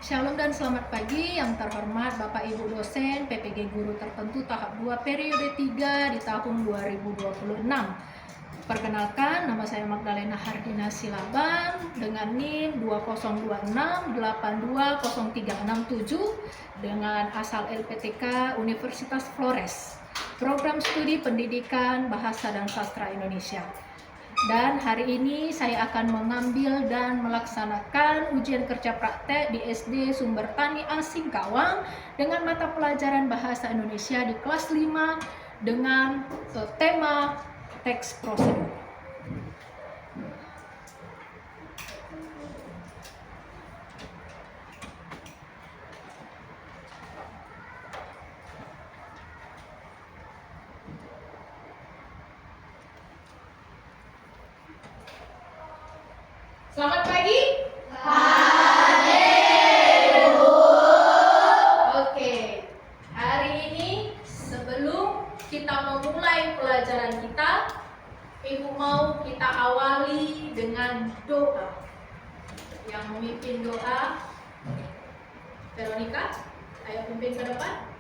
Shalom dan selamat pagi yang terhormat Bapak Ibu dosen PPG Guru Tertentu tahap 2 periode 3 di tahun 2026. Perkenalkan, nama saya Magdalena Hardina Silaban dengan NIM 2026820367 dengan asal LPTK Universitas Flores, Program Studi Pendidikan Bahasa dan Sastra Indonesia. Dan hari ini saya akan mengambil dan melaksanakan ujian kerja praktek di SD Sumber Tani A Singkawang dengan mata pelajaran Bahasa Indonesia di kelas 5 dengan tema teks prosedur. Selamat pagi. Oke, hari ini sebelum kita memulai pelajaran kita, Ibu mau kita awali dengan doa. Yang memimpin doa, Veronica, ayo pimpin ke depan.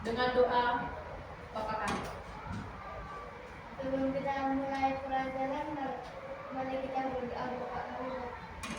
Dengan doa Bapak kami. Sebelum kita mulai pelajaran, mari kita berdoa. Bapak kami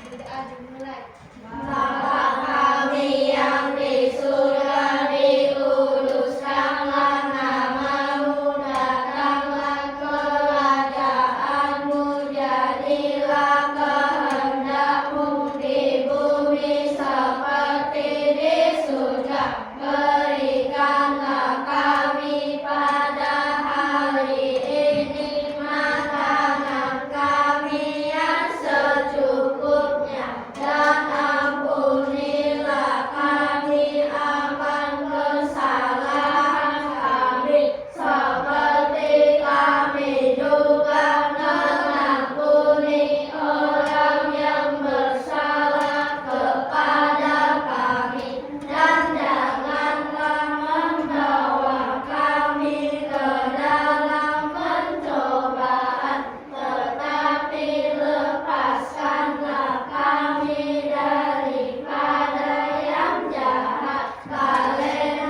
berdoa dimulai. Bapa kami yang di surga, dikuduskanlah namamu, datanglah kerajaanmu, jadilah kehendakmu di bumi seperti di surga. Berikanlah kami pada hari ini makanan kami yang secukupnya, dan ampunilah kami akan kesalahan kami, seperti kami juga mengampuni orang yang bersalah kepada kami, dan janganlah membawa kami ke dalam pencobaan, tetapi lepaskanlah kami daripada yang jahat, karena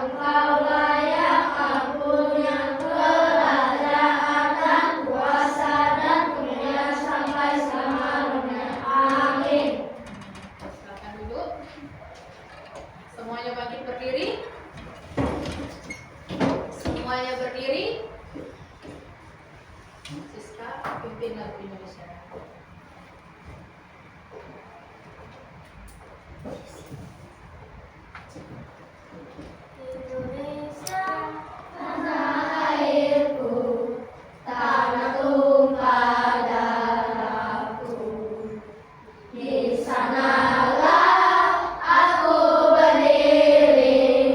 Engkaulah yang mempunyai kerajaan dan kuasa dan kemuliaan sampai selama-lamanya. Amin. Silakan duduk. Semuanya bangkit berdiri. Semuanya berdiri. Siska, pimpin lagu Indonesia. Indonesia, tanah airku, tanah tumpah darahku. Di sanalah aku berdiri,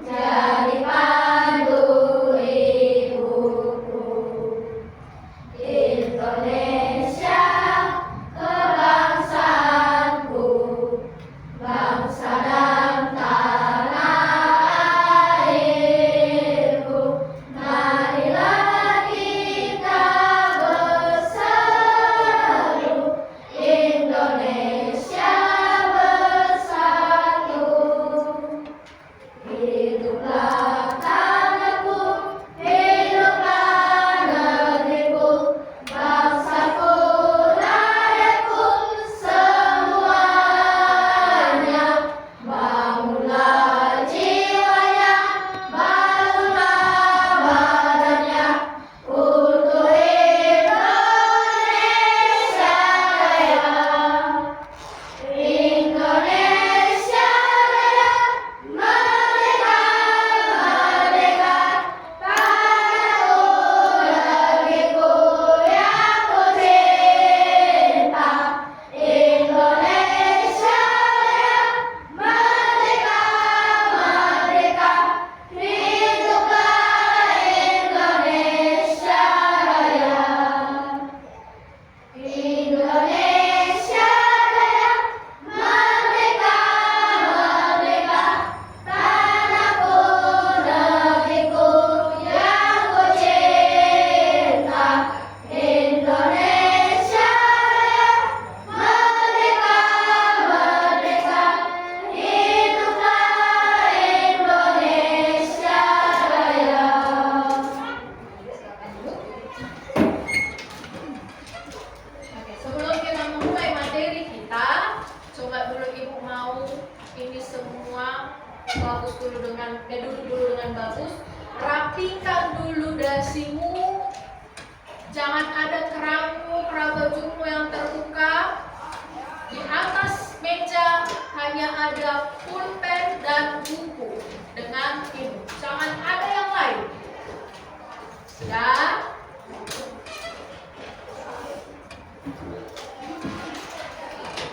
jadi pandu ibuku. Indonesia, kebangsaanku,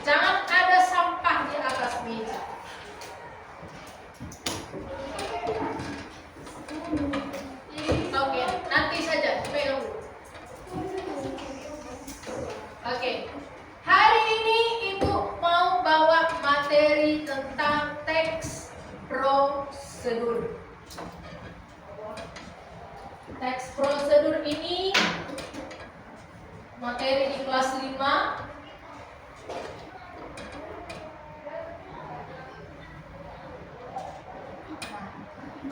Jangan ada sampah di atas meja. Oke, nanti saja, pegang dulu. Oke, hari ini Ibu mau bawa materi tentang teks prosedur. Teks prosedur ini materi di kelas 5.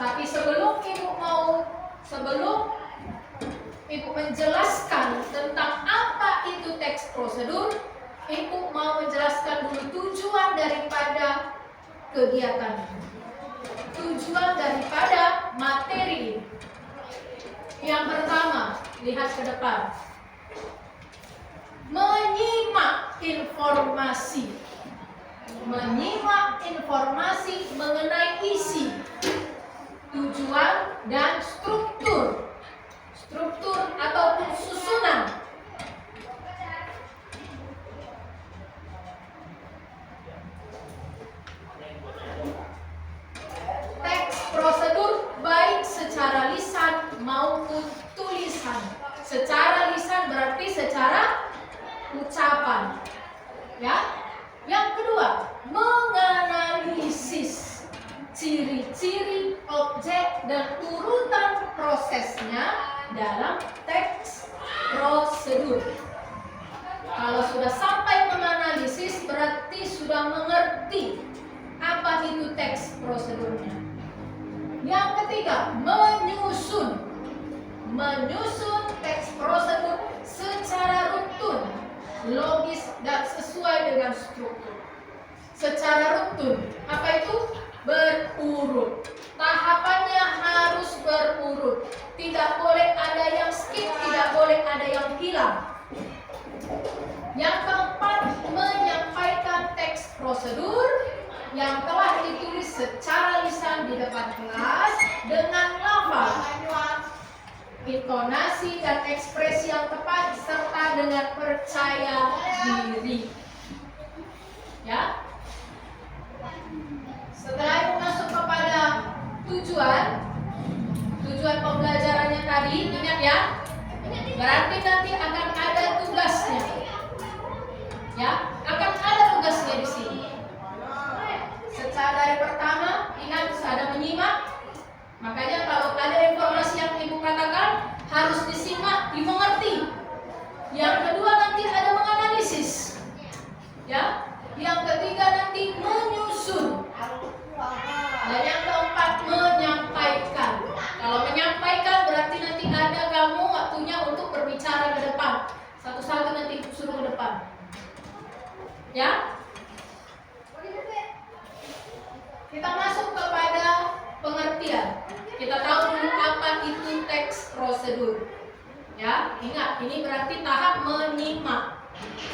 Tapi sebelum Ibu menjelaskan tentang apa itu teks prosedur, Ibu mau menjelaskan dulu tujuan daripada kegiatan, tujuan daripada materi. Yang pertama, lihat ke depan. Menyimak informasi mengenai isi, tujuan, dan struktur ataupun susunan. Teks prosedur baik secara lisan maupun tulisan. Secara lisan berarti secara ucapan. Ya. Yang kedua, menganalisis ciri-ciri, objek, dan urutan prosesnya dalam teks prosedur. Kalau sudah sampai menganalisis berarti sudah mengerti apa itu teks prosedurnya. Yang ketiga, menyusun teks prosedur secara runtun, logis, dan sesuai dengan struktur. Secara runtun, apa itu? Berurut. Tahapannya harus berurut. Tidak boleh ada yang skip, tidak boleh ada yang hilang. Yang keempat, menyampaikan teks prosedur yang telah ditulis secara lisan di depan kelas dengan lafaz, intonasi, dan ekspresi yang tepat serta dengan percaya diri. Ya. Setelah itu masuk kepada tujuan pembelajarannya tadi, ingat ya. Berarti nanti akan ada tugasnya. Ya, akan ada tugasnya di sini. Secara dari pertama, ingat ada menyimak. Makanya kalau ada informasi yang Ibu katakan harus disimak, dimengerti. Yang kedua nanti ada menganalisis. Ya. Yang ketiga nanti menyusun. Dan yang keempat menyampaikan. Kalau menyampaikan berarti nanti ada kamu waktunya untuk berbicara ke depan. Satu-satu nanti suruh ke depan. Ya. Kita masuk kepada pengertian. Kita tahu dulu apa itu teks prosedur. Ya, ingat ini berarti tahap menyimak.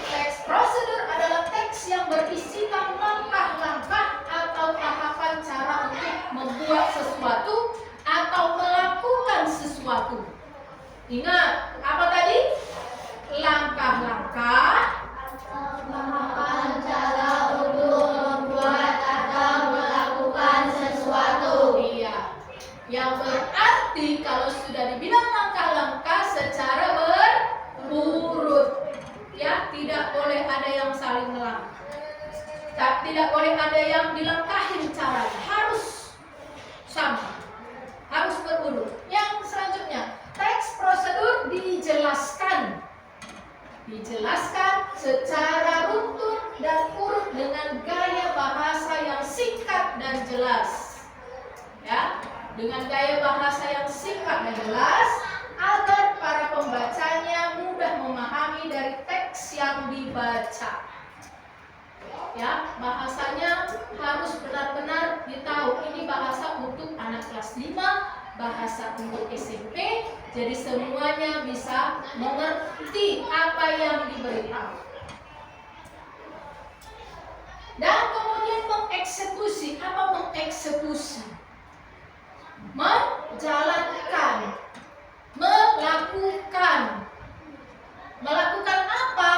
Teks prosedur adalah teks yang berisikan langkah-langkah atau tahapan cara untuk membuat sesuatu atau melakukan sesuatu. Ingat, apa tadi? Langkah-langkah, tahapan cara untuk membuat atau melakukan sesuatu. Iya. Yang berarti kalau sudah dibilang langkah-langkah secara berurut. Ya, tidak boleh ada yang saling melangkah. Tidak boleh ada yang dilangkahin caranya. Harus sama. Harus berurut. Yang selanjutnya, teks prosedur dijelaskan secara runtun dan urut dengan gaya bahasa yang singkat dan jelas. Ya, dengan gaya bahasa yang singkat dan jelas agar para pembacanya mudah memahami dari teks yang dibaca. Ya, bahasanya harus benar-benar ditahu. Ini bahasa untuk anak kelas 5, bahasa untuk SMP. Jadi semuanya bisa mengerti apa yang diberitahu. Dan kemudian mengeksekusi. Apa mengeksekusi? Menjalankan, melakukan apa?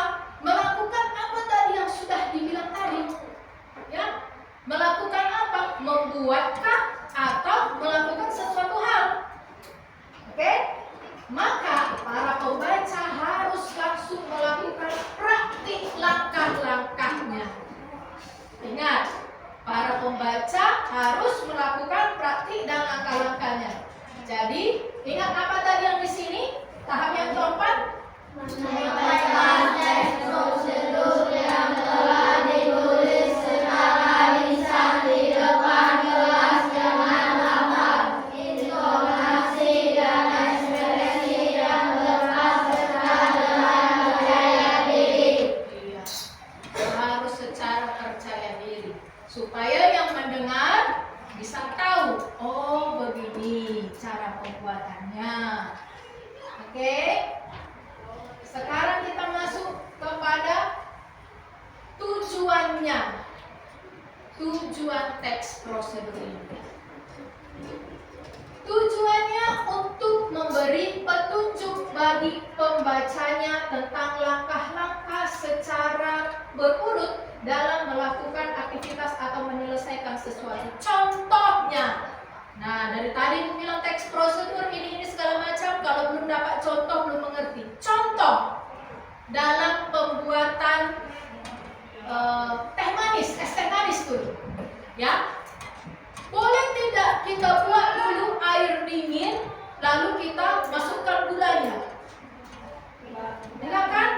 Jadi, ingat apa tadi yang di sini? Tahap yang keempat? Menyampaikan teks prosedur yang telah ditulis secara lisan di depan kelas dengan lafaz, intonasi, dan ekspresi yang tepat serta dengan percaya diri. Iya, harus secara percaya diri supaya yang mendengar bisa tahu, oh begini cara pembuatannya. Oke, sekarang kita masuk kepada tujuannya. Tujuan teks prosedur ini. Tujuannya untuk memberi petunjuk bagi pembacanya tentang langkah-langkah secara berurut dalam melakukan aktivitas atau menyelesaikan sesuatu. Contohnya, nah dari tadi bilang teks prosedur ini segala macam, kalau belum dapat contoh belum mengerti. Contoh dalam pembuatan teh manis, es teh manis tuh, ya. Boleh tidak kita buat dulu air dingin, lalu kita masukkan gulanya? Enggak kan?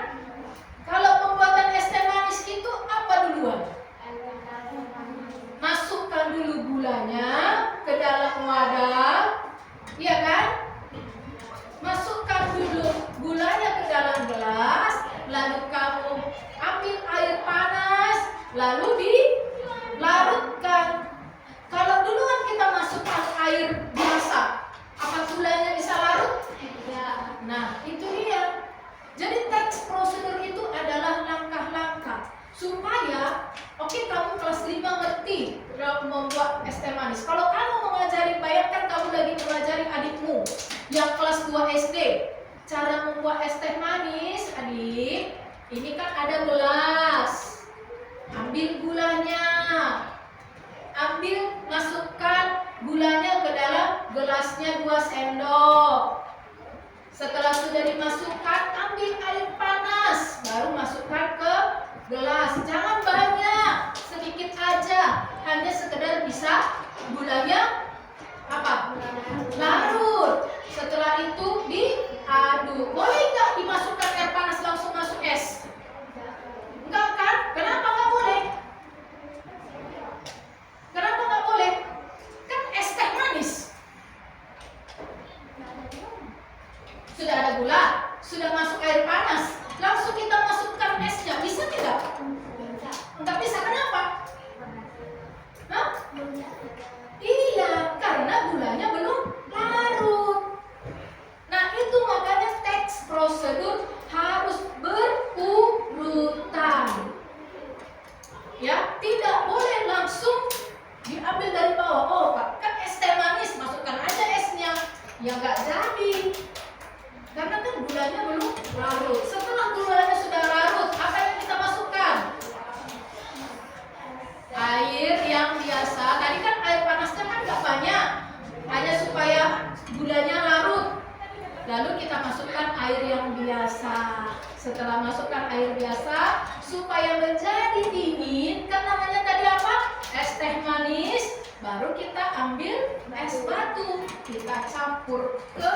Kalau pembuatan es teh manis itu apa duluan? Masukkan dulu gulanya ke dalam wadah, iya kan? Masukkan dulu gulanya ke dalam gelas, lalu kamu ambil air panas, lalu dilarutkan. Kalau duluan kita masukkan air biasa, apa gulanya bisa larut? Ya. Nah, itu dia. Jadi teks prosedur itu adalah langkah-langkah supaya, oke, kamu kelas 5 ngerti membuat es teh manis. Kalau kamu mengajari, bayangkan kamu lagi mengajari adikmu yang kelas 2 SD cara membuat es teh manis. Adik, ini kan ada gelas, ambil gulanya, masukkan gulanya ke dalam gelasnya 2 sendok. Setelah sudah dimasukkan, ambil air panas, baru masukkan ke gelas. Jangan banyak, sedikit aja, hanya sekedar bisa gulanya apa? Larut. Setelah itu diaduk. Boleh nggak dimasukkan air panas langsung masuk es? Enggak kan? Kenapa nggak boleh? Kenapa nggak boleh? Kan es teh manis. Sudah ada gula, sudah masuk air panas, langsung kita masukkan esnya. Bisa tidak? Enggak bisa. Kenapa? Hah? Iya, karena gulanya belum larut. Nah, itu makanya teks prosedur harus berurutan. Ya, tidak boleh langsung diambil dari bawah. Oh, Pak, kan es teh manis, masukkan aja esnya. Ya nggak jadi. Karena kan gulanya belum larut. Setelah gulanya sudah larut, apa yang kita masukkan? Air yang biasa. Tadi kan air panasnya kan nggak banyak, hanya supaya gulanya larut. Lalu kita masukkan air yang biasa. Setelah masukkan air biasa, supaya menjadi dingin, kan namanya tadi apa? Es teh manis. Baru kita ambil es batu, kita campur ke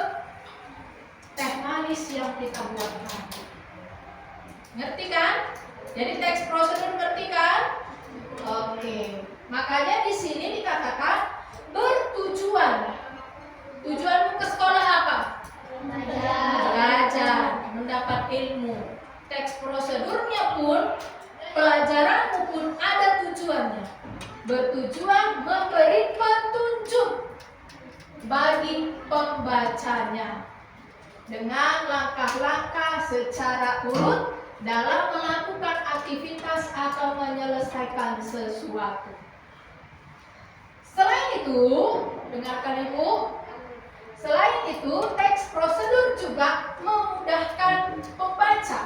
teh manis yang kita buat tadi. Ngerti kan? Jadi teks prosedur ngerti kan? Oke. Makanya di sini dikatakan bertujuan. Tujuanmu ke sekolah apa? Belajar, mendapat ilmu. Teks prosedurnya pun, pelajaranmu pun ada tujuannya. Bertujuan memberi petunjuk bagi pembacanya dengan langkah-langkah secara urut dalam melakukan aktivitas atau menyelesaikan sesuatu. Selain itu, dengarkan Ibu, selain itu teks prosedur juga memudahkan pembaca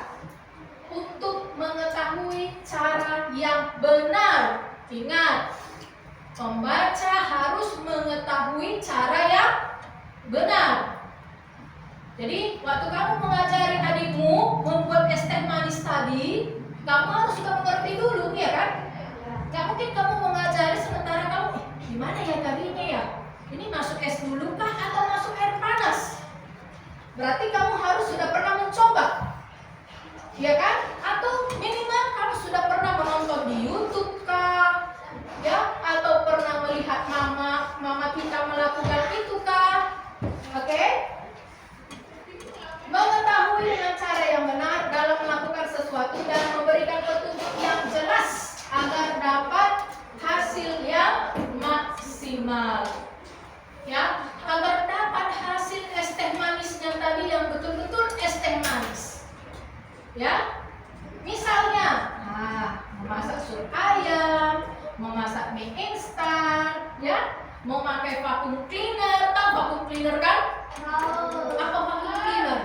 untuk mengetahui cara yang benar. Ingat, pembaca harus mengetahui cara yang benar. Jadi, waktu kamu mengajari adikmu membuat es teh manis tadi, kamu harus sudah mengerti dulu, ya kan? Gak mungkin kamu mengajari sementara kamu, gimana ya tadinya ya? Ini masuk es dulu kah atau masuk air panas? Berarti kamu harus sudah pernah mencoba, ya kan? Atau minimal kamu sudah pernah menonton di YouTube kah? Ya, atau pernah melihat mama kita melakukan itu kah? Oke? Mengetahui dengan cara yang benar dalam melakukan sesuatu dan memberikan petunjuk yang jelas agar dapat hasil yang maksimal. Ya, agar dapat hasil es teh manisnya tadi yang betul-betul es teh manis. Ya, misalnya, memasak sup ayam, memasak mie instan, ya, mau pakai vacuum cleaner, tahu vacuum cleaner kan? Apa vacuum cleaner?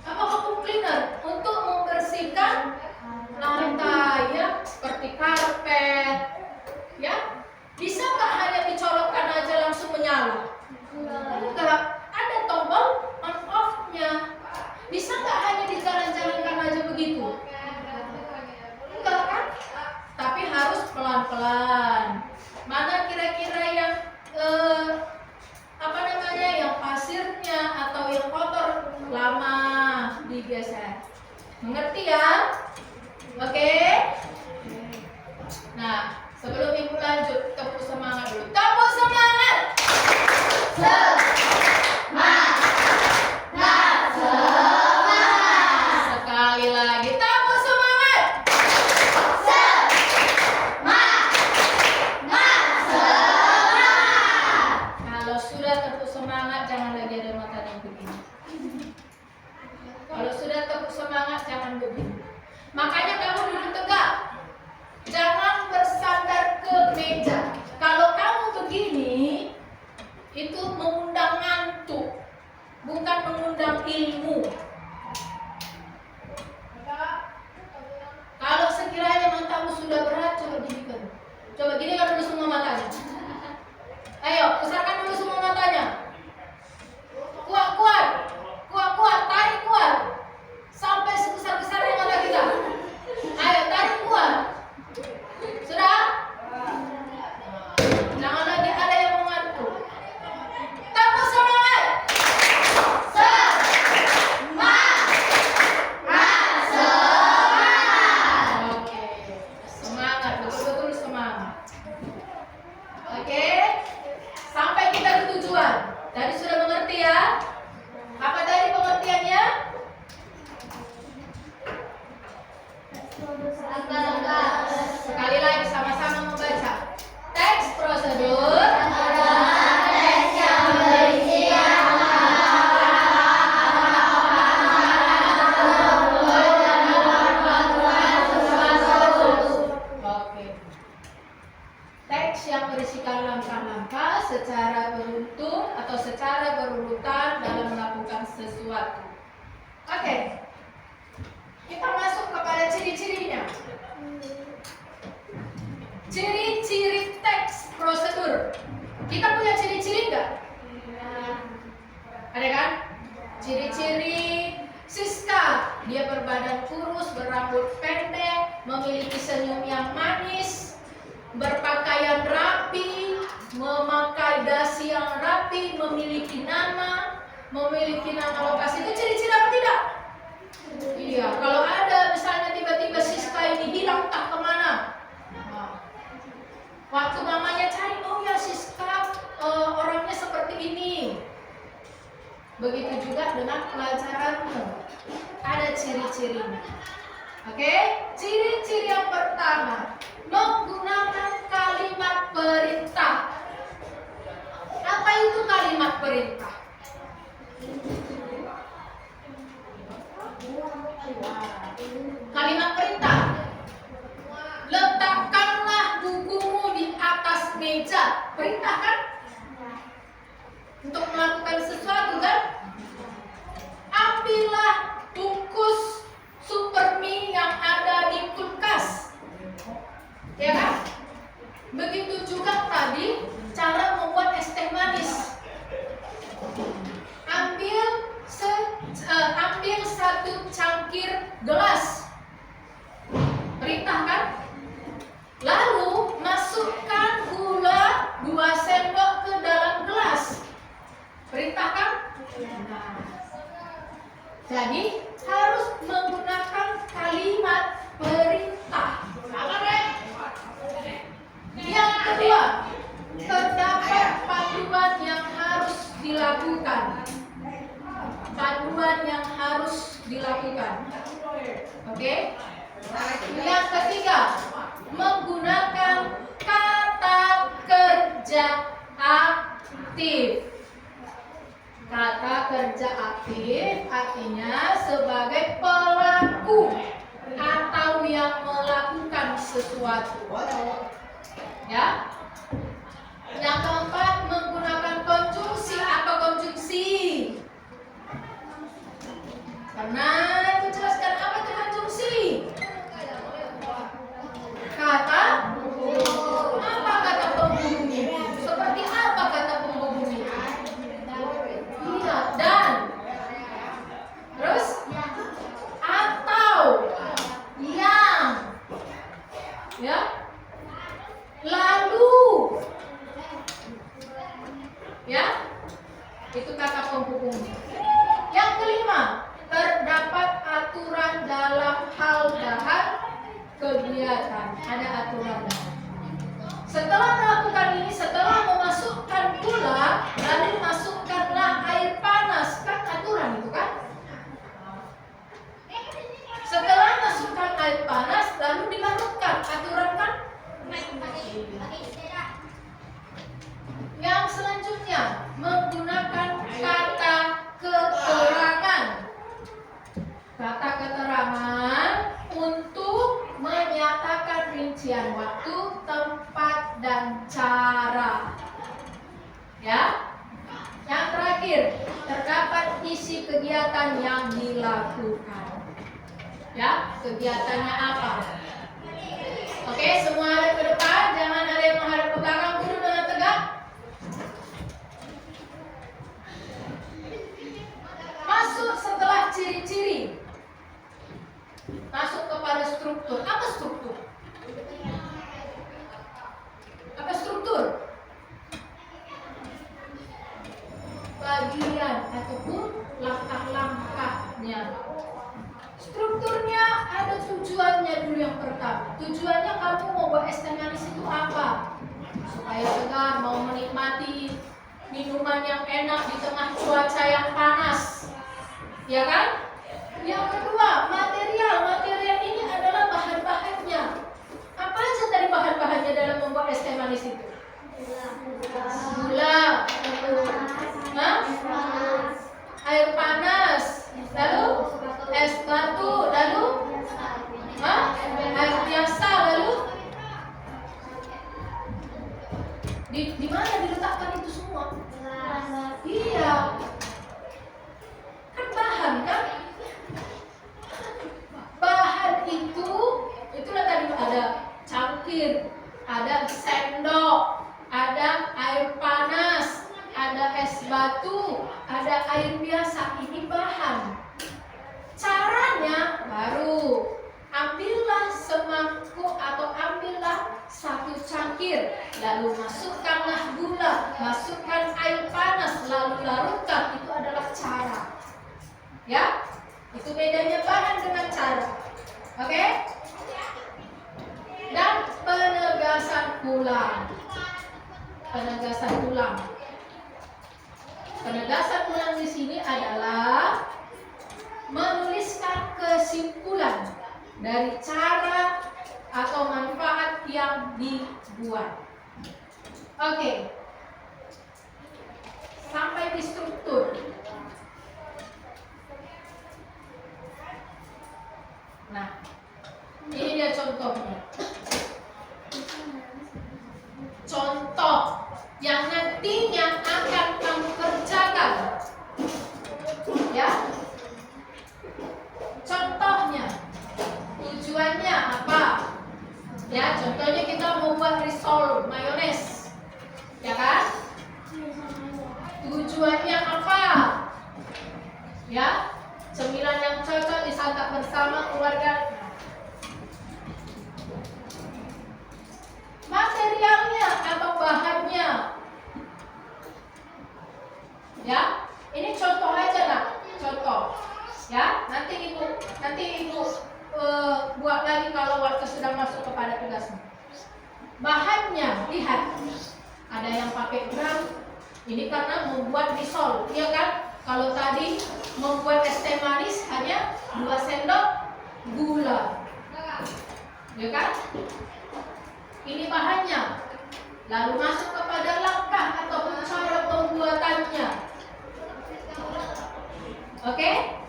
Apa vacuum cleaner? Untuk membersihkan lantai, ya, seperti karpet, ya. Bisa nggak hanya dicolokkan aja langsung menyala? Enggak, ada tombol on off-nya. Bisa nggak hanya dijalan-jalankan aja begitu? Enggak kan? Tapi harus pelan-pelan. Mana kira-kira yang yang pasirnya atau yang kotor lama digeser. Mengerti ya? Oke? Nah, sebelum ibu lanjut, tepuk semangat dulu. Tepuk semangat! Sekali lagi, tepuk semangat! Kalau sudah tepuk semangat, jangan lagi ada mata yang begini. Kalau sudah tepuk semangat, jangan begini. Makanya kamu duduk tegak. Jangan bersandar ke meja. Kalau kamu begini, itu mengundang ngantuk, bukan mengundang ilmu. Kalau sekiranya matamu sudah berat, coba ginikan. Coba ginikan dulu semua matanya. Ayo, besarkan dulu semua matanya. Kuat-kuat, kuat-kuat, tarik kuat. Sampai sebesar-besarnya mata kita. Ayo, tarik kuat. Sudah? Jangan lagi ada yang mengantuk. Tepuk semangat. Oke, semangat, betul-betul semangat. Oke, sampai kita ke tujuan. Tadi sudah mengerti ya? Apa tadi pengertiannya? Sekali lagi sama-sama membaca. Teks prosedur adalah teks yang berisi Oke. Teks yang berisikan langkah-langkah secara beruntun atau secara berurutan dalam melakukan sesuatu. Oke. Kita masuk kepada ciri-cirinya. Ciri-ciri teks prosedur. Kita punya ciri-ciri nggak? Ada kan? Ciri-ciri Siska, dia berbadan kurus, berambut pendek, memiliki senyum yang manis, berpakaian rapi, memakai dasi yang rapi, memiliki nama lokasi. Itu ciri-ciri apa tidak? Iya, kalau ada misalnya tiba-tiba Siska ini hilang tak kemana, waktu mamanya cari, oh ya Siska orangnya seperti ini. Begitu juga dengan pelajaranmu, ada ciri-cirinya. Oke, ciri-ciri yang pertama, menggunakan kalimat perintah. Apa itu kalimat perintah? Kalimat perintah. Letakkanlah bukumu di atas meja. Perintah kan? Untuk melakukan sesuatu kan? Ambillah bungkus super mie yang ada di kulkas. Ya kan? Begitu juga tadi cara membuat es teh manis. Ambil satu cangkir gelas. Perintah kan? Lalu masukkan gula Jadi harus menggunakan kalimat perintah. Yang kedua, terdapat panduan yang harus dilakukan. Panduan yang harus dilakukan. Oke? Yang ketiga, menggunakan kata kerja aktif. Kata kerja aktif artinya sebagai pelaku atau yang melakukan sesuatu. Ya. Yang keempat, menggunakan konjungsi atau konjungsi. Karena itu jelaskan apa itu konjungsi. Kata apa kata penghubungnya? Seperti apa kata penghubungnya? Iya, dan terus atau yang, ya, lalu, ya, itu kata penghubungnya. Yang kelima, terdapat aturan dalam hal bahan kegiatan. Ada aturan. Setelah melakukan ini, setelah memasukkan gula, lalu masukkanlah air panas. Kan aturan itu kan? Setelah masukkan air panas, lalu dilarutkan. Aturan kan? Yang selanjutnya, menggunakan kata keterangan. Kata keterangan untuk menyatakan rincian waktu, tempat, dan cara. Ya. Yang terakhir, terdapat isi kegiatan yang dilakukan. Ya, kegiatannya apa? Oke, semua ada ke depan, jangan ada yang menghadap ke belakang, duduk dengan tegak. Masuk setelah ciri-ciri. Masuk kepada struktur. Apa struktur? Apa struktur? Bagian ataupun langkah-langkahnya. Strukturnya ada tujuannya dulu yang pertama. Tujuannya kamu mau buat es teh manis itu apa? Supaya segar, mau menikmati minuman yang enak di tengah cuaca yang panas. Ya kan? Yang kedua, material. Material ini adalah bahan-bahannya. Apa aja tadi bahan-bahannya dalam membuat es teh manis itu? Gula. Hah? Air panas. Lalu es batu. Lalu air biasa. Lalu di mana diletakkan itu semua? Iya. Kan bahan kan? Bahan itulah tadi ada cangkir, ada sendok, ada air panas, ada es batu, ada air biasa. Ini bahan. Caranya baru ambillah semangkuk atau ambillah satu cangkir, lalu masukkanlah gula, masukkan air panas, lalu larutkan. Itu adalah cara. Ya, itu bedanya bahan dengan cara. Oke? Dan penegasan ulang. Penegasan ulang. Penegasan ulang di sini adalah menuliskan kesimpulan dari cara atau manfaat yang dibuat. Oke. Sampai di struktur. Nah, ini dia contohnya. Contoh yang nantinya akan kamu kerjakan. Ya. Contohnya, tujuannya apa? Ya, contohnya kita mau buat risol mayones. Ya kan? Tujuannya apa? Ya, cemilan yang cocok disantap bersama keluarga. Materialnya atau bahannya. Ya, ini contoh aja lah, contoh. Ya, nanti Ibu buat lagi kalau waktu sudah masuk kepada tugasnya. Bahannya, lihat. Ada yang pakai gram. Ini karena membuat risol, iya kan? Kalau tadi membuat es teh manis hanya 2 sendok gula, ya kan? Ini bahannya. Lalu masuk kepada langkah atau cara pembuatannya. Oke?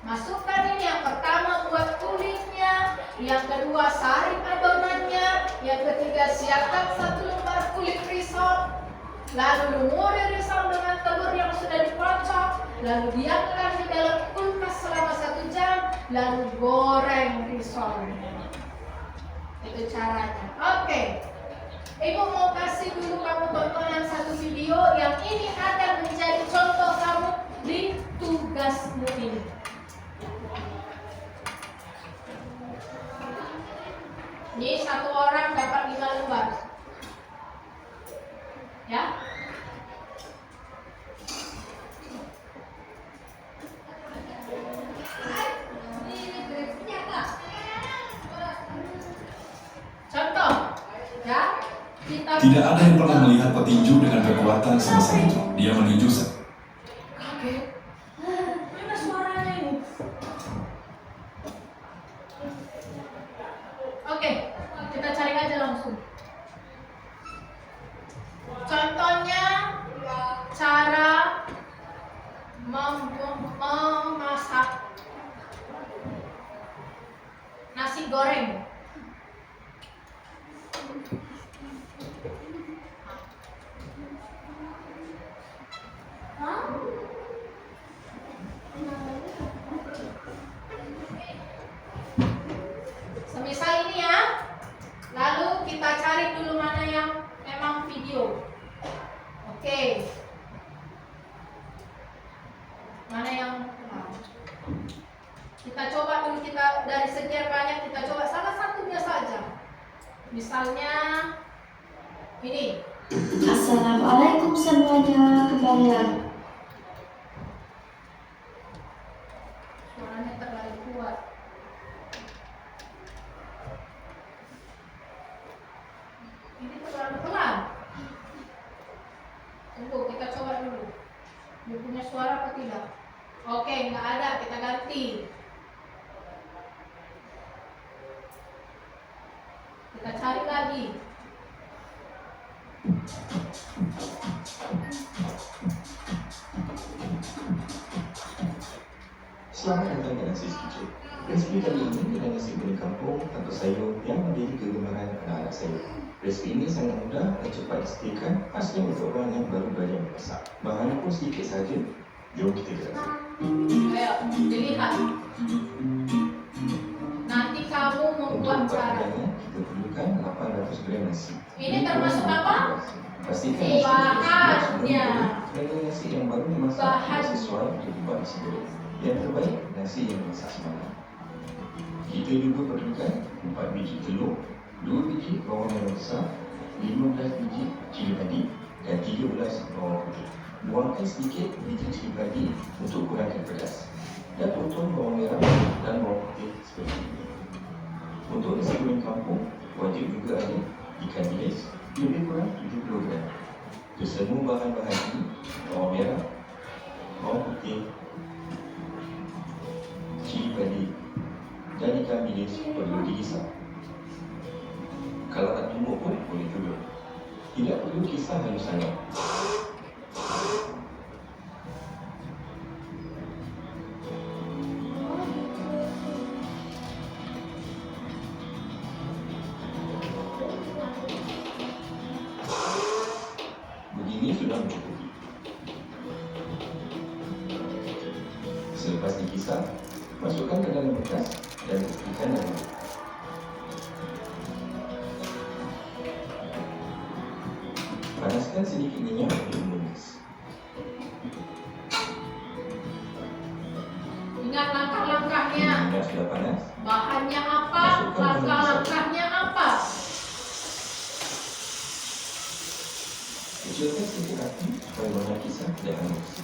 Masukkan ini, yang pertama buat kulitnya, yang kedua saring adonannya, yang ketiga siapkan 1 lembar kulit risol, lalu lumuri risol dengan telur yang sudah dikocok, lalu diamkan di dalam kulkas selama 1 jam, lalu goreng risolnya. Itu caranya. Oke. Ibu mau kasih dulu kamu tontonan 1 video yang ini akan menjadi contoh kamu di tugasmu ini. Ini 1 orang dapat 5 lembar. Ya. Contoh, ya. Tidak ada yang pernah melihat petinju dengan kekuatan sebesar itu. Dia meninju Kaget. Mana suaranya ini? Oke, kita cari aja langsung. Contohnya cara memasak nasi goreng. Semisal ini ya. Lalu kita cari dulu mana yang memang video. Oke. Mana yang kita coba dulu, kita dari sekian banyak kita coba salah satunya saja. Misalnya ini. Assalamualaikum semuanya, kembali lagi. Suaranya terlalu kuat. Ini terlalu pelan. Tunggu, kita coba dulu. Dia punya suara apa tidak? Oke, nggak ada, kita ganti. Kita cari lagi. Selamat datang di Nasi Kitchen. Resipi kali ini dengan nasi goreng kampung atau sayur yang menjadi kegemaran anak-anak saya. Resipi ini sangat mudah dan cepat disediakan, khasnya untuk orang yang baru belajar memasak. Bahannya pun sedikit saja. Jom kita gerak. Ayo, dilihat. Nanti kamu membuat Untuk cara. bahannya kita perlukan 800 gram nasi. Ini termasuk apa? Pastikan Bahannya. dengan nasi yang baru dimasak Bahannya. sesuai untuk dibuat nasi goreng. Yang terbaik nasi yang dimasak semalam. Kita juga perlukan 4 biji telur, 2 biji bawang merah besar, 15 biji cili padi dan 13 bawang putih. Buangkan sedikit biji cili padi untuk kurangkan pedas. Dan potong bawang merah dan bawang putih seperti ini. Untuk nasi goreng kampung, wajib juga ada ikan bilis lebih kurang 70 gram. Kesemua bahan-bahan ini, bawang merah, bawang putih, cili padi dan ikan bilis perlu dihisap. Kalau nak tumbuk pun boleh juga. Tidak perlu kisar halus sangat. Begini sudah mencukupi. Selepas dikisar, masukkan ke dalam bekas dan ikan dan panaskan sedikit minyak untuk menumis. Ingat langkah-langkahnya. Minyak sudah panas, Bahannya apa? Langkah-langkahnya apa? kecilkan sedikit api supaya bahan kisar tidak hangus.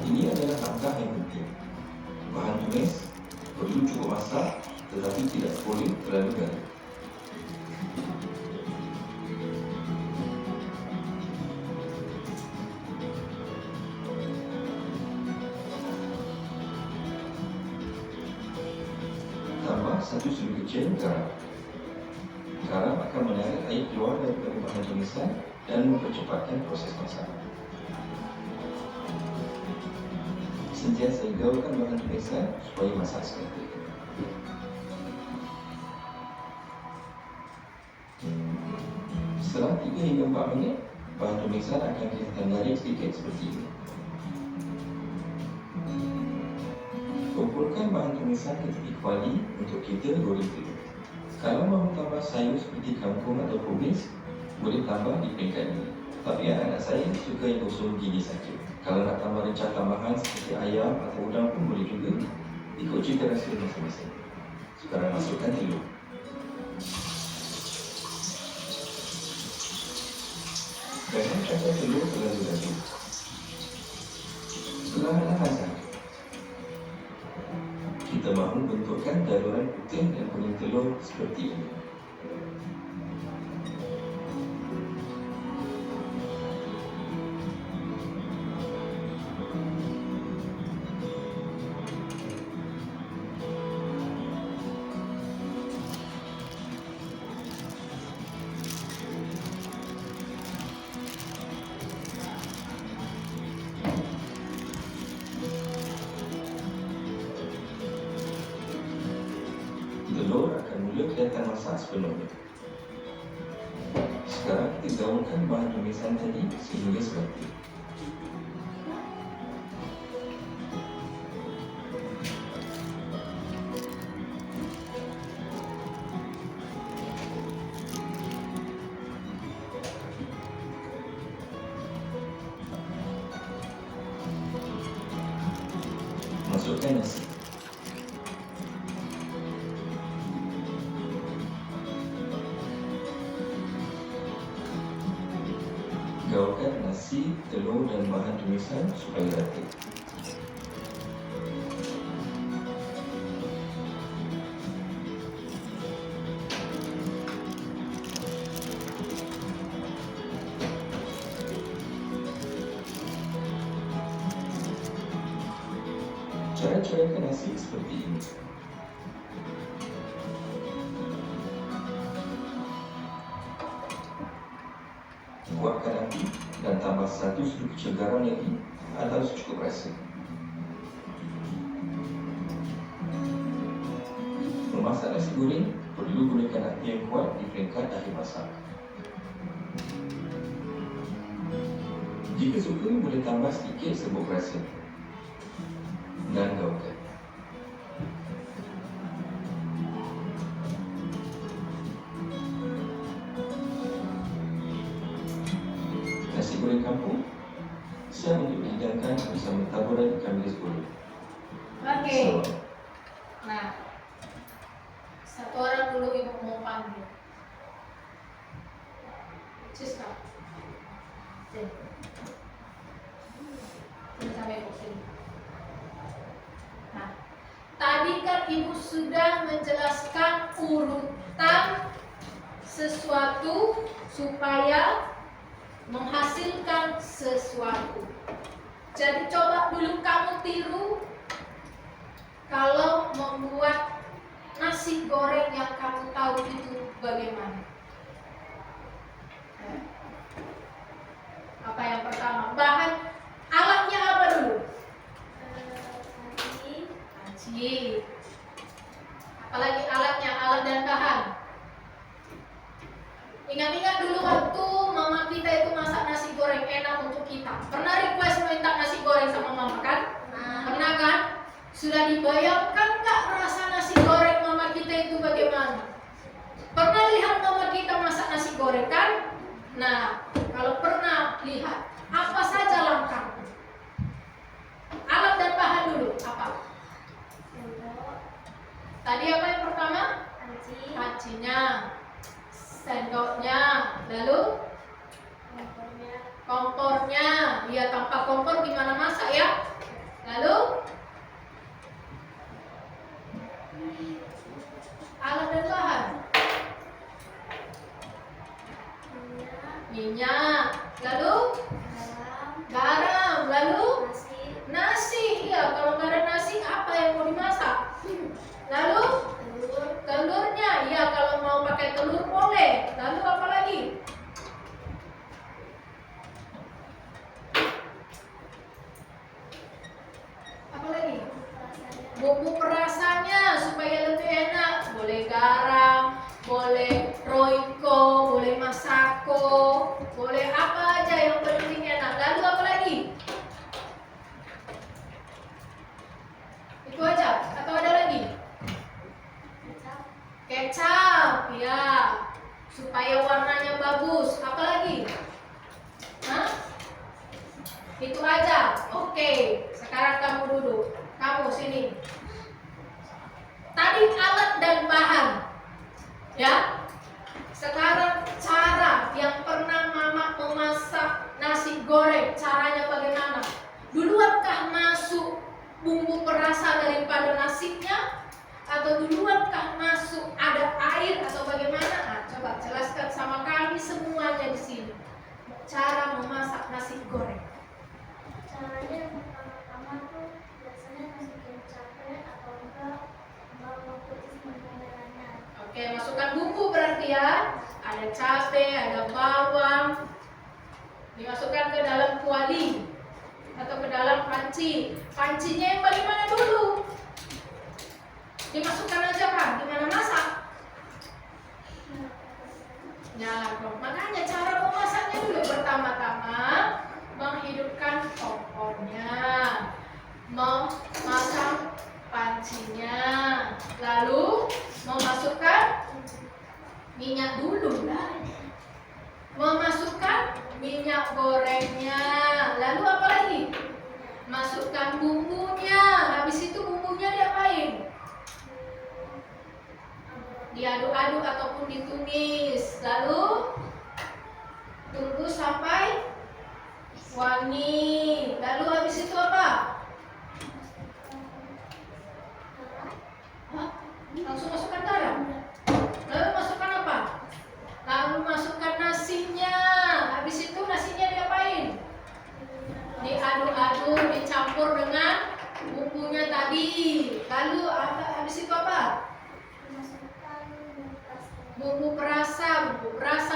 Ini adalah langkah yang penting. Bahan tumis masak, tetapi tidak boleh terlalu garam. Tambah 1 sudu kecil garam. Garam akan menarik air keluar daripada bahan tumisan dan mempercepatkan proses masak. Sentiasa gaulkan bahan tumisan supaya masak sekali. Setelah 3 hingga 4 minit, bahan tumisan akan kelihatan garing sedikit seperti ini. Kumpulkan bahan tumisan ke tepi kuali untuk kita goreng telur. Kalau mahu tambah sayur seperti kangkung atau kubis, boleh tambah di peringkat ini. Tapi anak-anak saya suka yang usul gini saja. Kalau nak tambah rencah tambahan seperti ayam atau udang pun boleh juga. Ikut cita rasa masing-masing. Sekarang masukkan telur. Jangan campur telur terlalu laju. Perlahan-lahan saja. Kita mahu bentukkan jaluran putih dan kuning telur seperti ini. Telur akan mula kelihatan masak sepenuhnya. Sekarang kita gaulkan bahan tumisan tadi sehingga serata. Masukkan nasi. Gaulkan nasi, telur dan bahan tumisan supaya rata. Cara-carakan nasi seperti ini. Kuatkan api dan tambah 1 sudu kecil garam lagi atau secukup rasa. Memasak nasi goreng perlu gunakan api yang kuat di peringkat akhir masak. Jika suka, boleh tambah sedikit serbuk rasa dan gaulkan. Nasi goreng kampung siap untuk dihidangkan bersama taburan ikan bilis goreng. Oke. Nah, satu orang dulu ibu mau panggil. Siska. Sini. Ini sampai ibu sini. Nah, tadi kan ibu sudah menjelaskan urutan sesuatu supaya menghasilkan sesuatu. Jadi coba dulu kamu tiru kalau membuat nasi goreng yang kamu tahu itu bagaimana. Apa yang pertama? Bahan alatnya apa dulu? Panci. Apalagi alatnya, alat dan bahan. Ingat-ingat dulu waktu mama kita itu masak nasi goreng enak untuk kita. Pernah request minta nasi goreng sama mama kan? Pernah kan? Sudah dibayangkan nggak rasa nasi goreng mama kita itu bagaimana? Pernah lihat mama kita masak nasi goreng kan? Nah, kalau pernah lihat, apa saja langkahnya? Alat dan bahan dulu, apa? Tadi apa yang pertama? Pancinya. Sendoknya, lalu kompornya, ya tanpa kompor gimana masak ya? Lalu Bumbu perasanya supaya lebih enak. Boleh garam, boleh roiko, boleh masako, boleh apa aja yang penting enak. Lalu apa lagi? Itu aja atau ada lagi? Kecap, ya, supaya warnanya bagus. Apa lagi? Hah? Itu aja. Oke, sekarang kamu duduk. Kamu sini. Tadi alat dan bahan, ya. Sekarang cara yang pernah Mama memasak nasi goreng, caranya bagaimana? Duluankah masuk bumbu perasa daripada nasinya? Atau duluankah masuk ada air atau bagaimana? Nah, coba jelaskan sama kami semuanya di sini. Cara memasak nasi goreng. Caranya pertama-tama tuh biasanya masukin cabai atau enggak bawang putih sama merahnya. Oke, masukkan bumbu berarti ya. Ada cabai, ada bawang. Dimasukkan ke dalam kuali atau ke dalam panci. Pancinya yang paling mana dulu? Dimasukkan aja kan? Gimana masak? Nyala dong. Makanya cara memasaknya dulu pertama-tama menghidupkan kompornya, memasang pancinya, lalu memasukkan minyak dulu lah, memasukkan minyak gorengnya, lalu apa lagi? Masukkan bumbunya. Habis itu bumbunya diapain? Diaduk-aduk ataupun ditumis, lalu tunggu sampai wangi. Lalu habis itu apa? Hah? Langsung masukkan garam. Lalu masukkan apa? Lalu masukkan nasinya. Habis itu nasinya diapain? Diaduk-aduk, dicampur dengan bumbunya tadi. Lalu habis itu apa? Bumbu perasa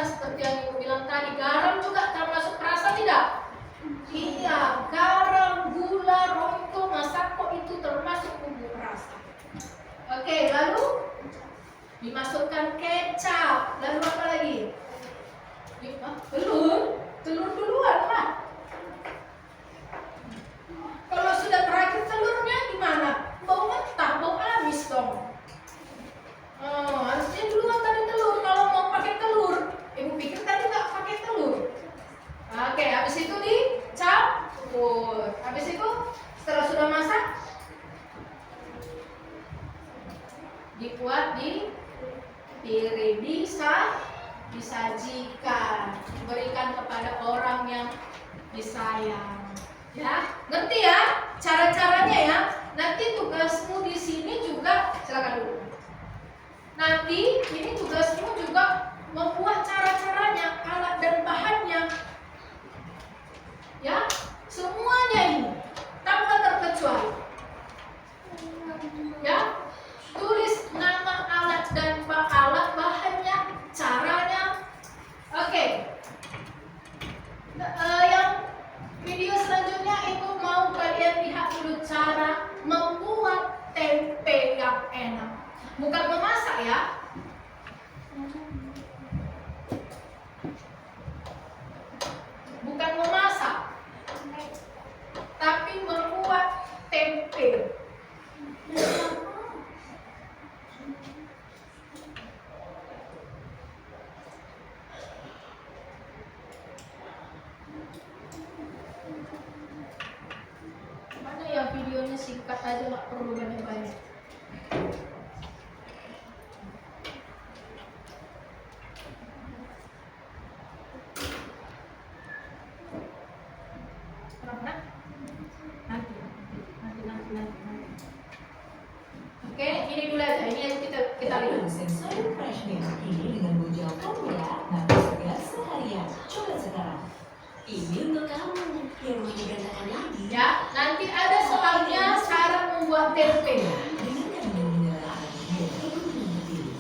seperti yang Ibu bilang tadi. Garam juga termasuk perasa tidak? Iya, garam, gula, roiko, masako itu termasuk bumbu perasa. Oke, lalu dimasukkan kecap. Lalu apa lagi? Telur duluan lah. Kalau sudah terakhir telurnya gimana? Bau mentah, bau amis dong. Harusnya duluan tadi telur. Kalau mau pakai telur, Ibu pikir tadi nggak pakai telur. Oke, habis itu dicampur. Habis itu setelah sudah masak, dibuat di piring, disajikan, diberikan kepada orang yang disayang. Ya, ngerti ya cara-caranya ya. Nanti tugasmu di sini juga, silakan dulu. Nanti ini tugasmu juga membuat cara-caranya, alat dan bahannya. Ya, semuanya ini tanpa terkecuali. Ya, tulis nama alat dan alat bahannya, caranya. Oke. Yang video selanjutnya itu mau kalian lihat dulu cara membuat tempe yang enak. Bukan memasak ya. Bukan memasak, tapi membuat tempe. Mana ya videonya singkat aja, nggak perlu banyak-banyak. Oke, ini dulu aja. Ini yang kita lihat. Sensor freshness ini dengan bujang formula nanti segar seharian. Coba sekarang. Ini untuk kamu yang mau digandakan lagi. Ya, nanti ada soalnya cara membuat tempe. Dengan kandungan mineral alami dan kebutuhan terpilih.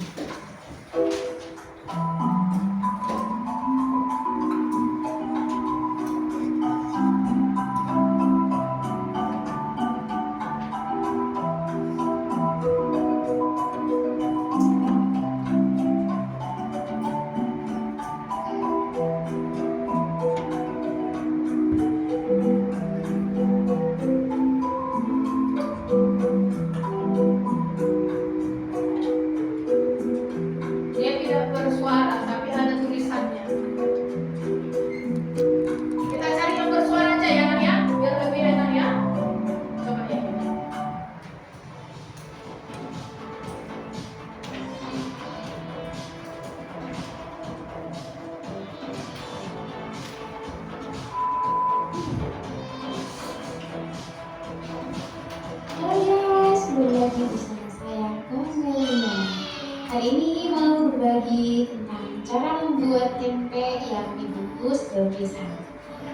buat tempe yang dibungkus daun pisang.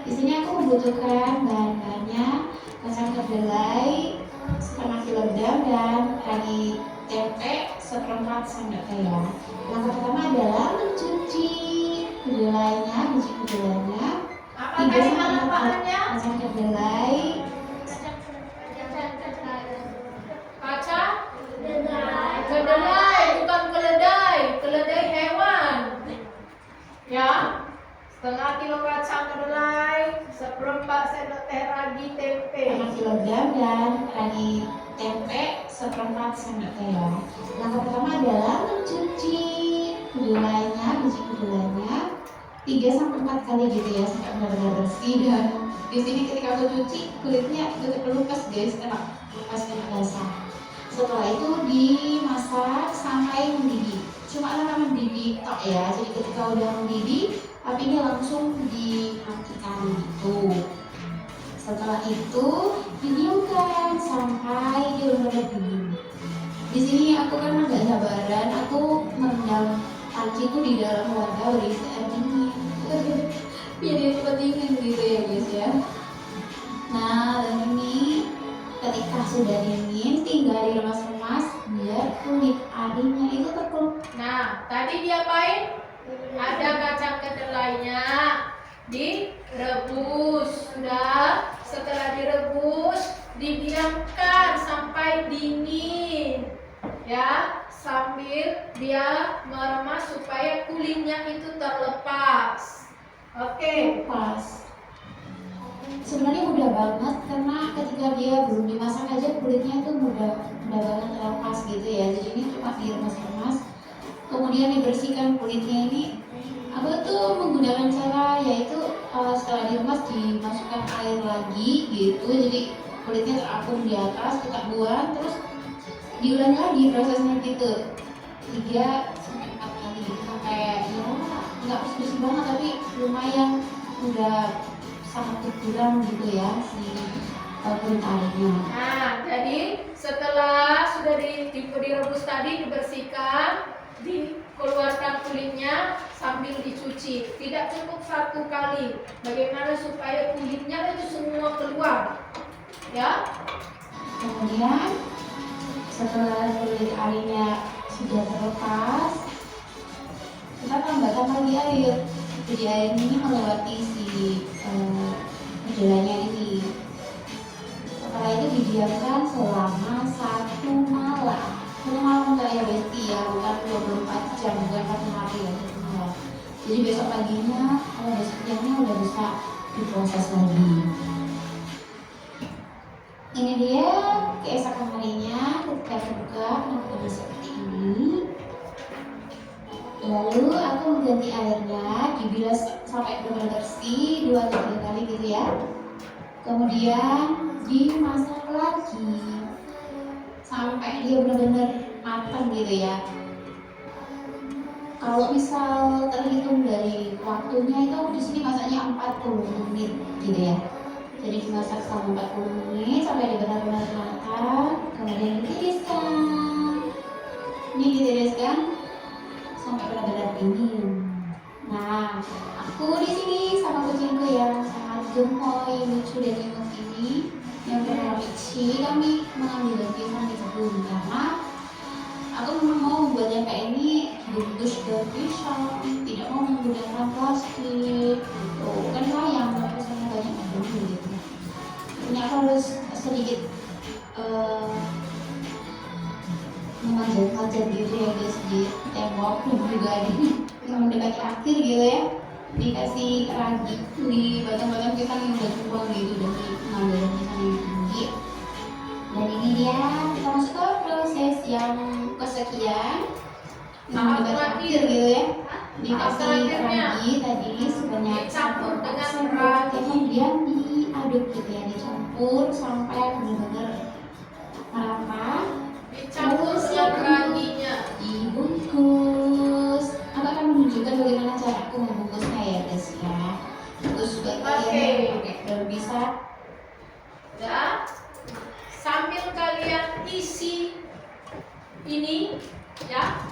Di sini aku membutuhkan bahan-bahannya kacang kedelai setengah kilogram dan ragi tempe seperempat sendok teh ya. Langkah pertama adalah mencuci kedelainya, biji kedelainya. Apa 3 tadi sampai 4 manfaatnya? kacang kedelai. Kaca? Kedelai, bukan keledai. Keledai hewan. Ya. Setengah kilo kacang kedelai, seperempat sendok teh ragi tempe. 5 kilogram dan ragi tempe seperempat sendok teh ya. Langkah pertama adalah mencuci kedelainya, biji kedelainya 3 sampai 4 kali gitu ya sampai benar-benar bersih. Dan di sini ketika aku cuci kulitnya tetap kelupas guys, enak lepas dan basah. Setelah itu dimasak sampai mendidih. Cuma karena mendidih tok ya, jadi ketika udah mendidih apinya langsung dimatikan gitu. Setelah itu didiamkan sampai dia benar-benar dingin. Di sini aku kan agak sabaran, aku merendam panciku di dalam wadah berisi air dingin biar dia cepat dingin gitu ya guys ya. Nah, dan ini ketika sudah dingin tinggal diremas-remas biar kulit arinya itu terkelupas. Nah, tadi diapain? Ada kacang kedelainya direbus. Sudah, setelah direbus didiamkan sampai dingin. Ya, sambil dia meremas supaya kulitnya itu terlepas. Oke. Pas. Sebenarnya mudah banget karena ketika dia belum dimasak aja kulitnya itu mudah banget terlepas gitu ya. Jadi ini cuma diremas-remas, kemudian dibersihkan kulitnya ini. Aku tuh menggunakan cara yaitu setelah diremas dimasukkan air lagi gitu, jadi kulitnya terapung di atas, kita buang terus diulangi lagi prosesnya gitu 3 sampai 4 kali gitu sampai ya nggak bersih banget tapi lumayan udah sangat berkurang gitu ya si kulit arinya. Nah, jadi setelah sudah direbus tadi, dibersihkan, dikeluarkan kulitnya sambil dicuci. Tidak cukup 1 kali. Bagaimana supaya kulitnya itu semua keluar? Ya. Kemudian setelah kulit arinya sudah terlepas, kita tambahkan lagi air. Jadi air ini melewati si kedelainya ini. Setelah itu didiamkan selama 1 malam. 1 malam untuk ya besti ya, bukan 24 jam, bukan 1 hari ya, 1 malam. Jadi besok paginya atau besok siangnya udah bisa diproses lagi. Ini dia keesokan harinya ketika aku buka kenapa seperti ini. Lalu aku mengganti airnya, dibilas sampai benar-benar bersih 2 atau 3 kali gitu ya. Kemudian dimasak lagi sampai dia benar-benar matang gitu ya. Kalau misal terhitung dari waktunya itu aku di sini masaknya 40 menit gitu ya. Jadi dimasak selama 40 menit sampai dia benar-benar matang, kemudian ditiriskan. Ini ditiriskan sampai benar-benar dingin. Nah, aku di sini sama kucingku yang sangat gemoy, lucu dan imut ini yang bernama Michi, kami mengambil pisang di kebun karena aku memang mau membuatnya kayak ini bungkus daun pisang, tidak mau menggunakan plastik. Tuh kan sayang kalau pisangnya banyak menggunung gitu. Ini aku harus sedikit memanjat-manjat gitu ya guys di tembok dan juga di yang mendekati akhir gitu ya, dikasih ragi di batang-batang pisang yang udah tumbang gitu dan pengambilan pisang yang tinggi. Dan ini dia kita masuk ke proses yang kesekian yang mendekati akhir gitu ya, dikasih ragi tadi sebanyak Dicampur dengan 1%, ragi. kemudian diaduk gitu ya, dicampur sampai benar-benar merata. Dicampur dengan raginya. Dibungkus. Aku akan menunjukkan bagaimana cara aku membungkusnya ya guys ya. Terus buat kalian yang pakai daun pisang, Ya. Sambil kalian isi ini, ya.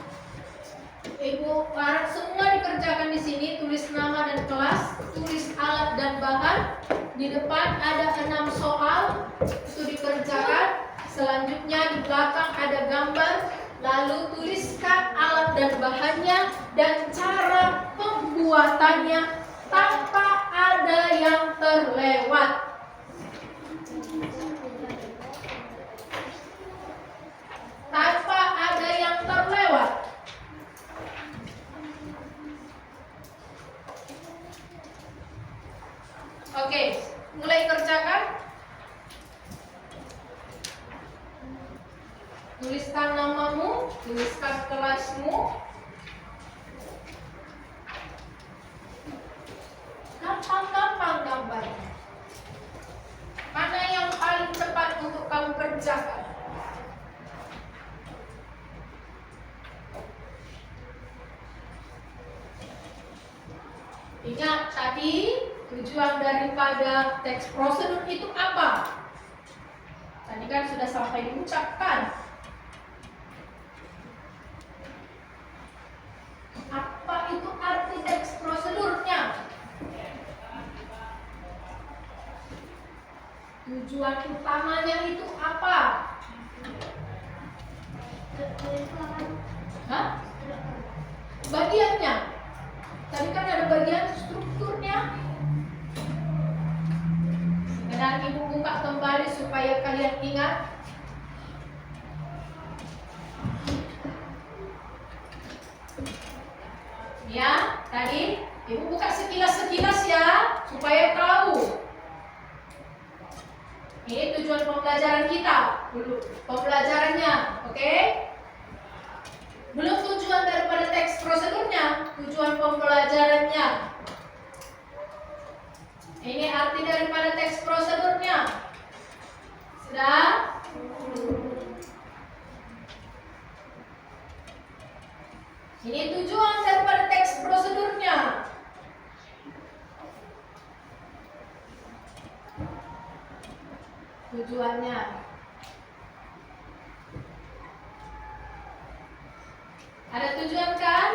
Ibu harap semua dikerjakan di sini, tulis nama dan kelas, tulis alat dan bahan. Di depan ada 6 soal, itu dikerjakan. Selanjutnya di belakang ada gambar, lalu tuliskan alat dan bahannya dan cara pembuatannya tanpa ada yang terlewat. Tanpa ada yang terlewat. Oke, mulai kerjakan. Tuliskan namamu, tuliskan kelasmu. Gampang-gampang gambarnya. Mana yang paling cepat untuk kamu kerjakan? Ingat tadi tujuan daripada teks prosedur itu apa? Tadi kan sudah sampai diucapkan. Apa itu arti teks prosedurnya? Tujuan utamanya itu apa? Hah? Bagiannya. Tadi kan ada bagian strukturnya. Dan ibu buka kembali supaya kalian ingat. Ya, tadi ibu buka sekilas-sekilas ya, supaya tahu. Ini tujuan pembelajaran kita. Dulu pembelajarannya, oke? Belum tujuan daripada teks prosedurnya, tujuan pembelajarannya. Ini arti daripada teks prosedurnya. Sudah? Ini tujuan daripada teks prosedurnya. Tujuannya. Ada tujuan kan?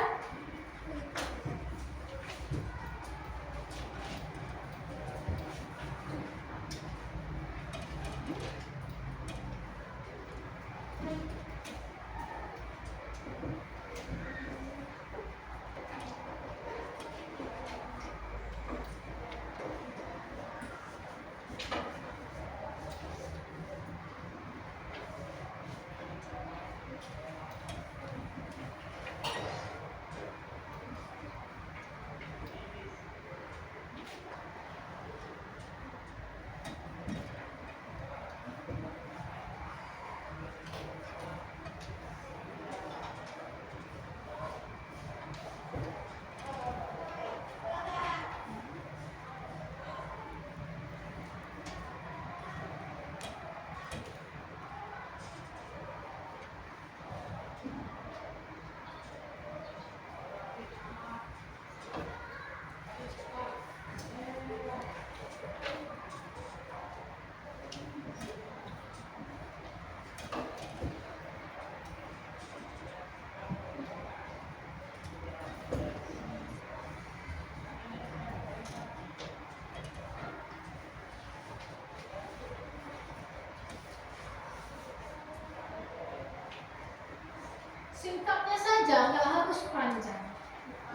Singkatnya saja, nggak harus panjang.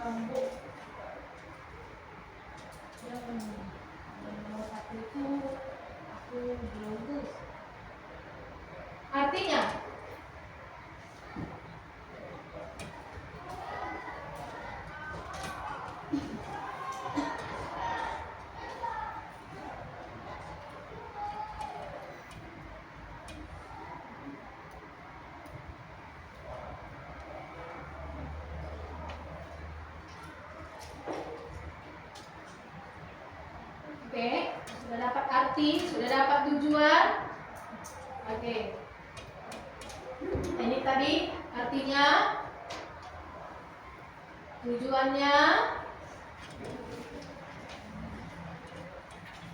Nomor satu itu aku belum tulis. Artinya, oke, sudah dapat arti, sudah dapat tujuan. Oke. Ini tadi artinya, tujuannya,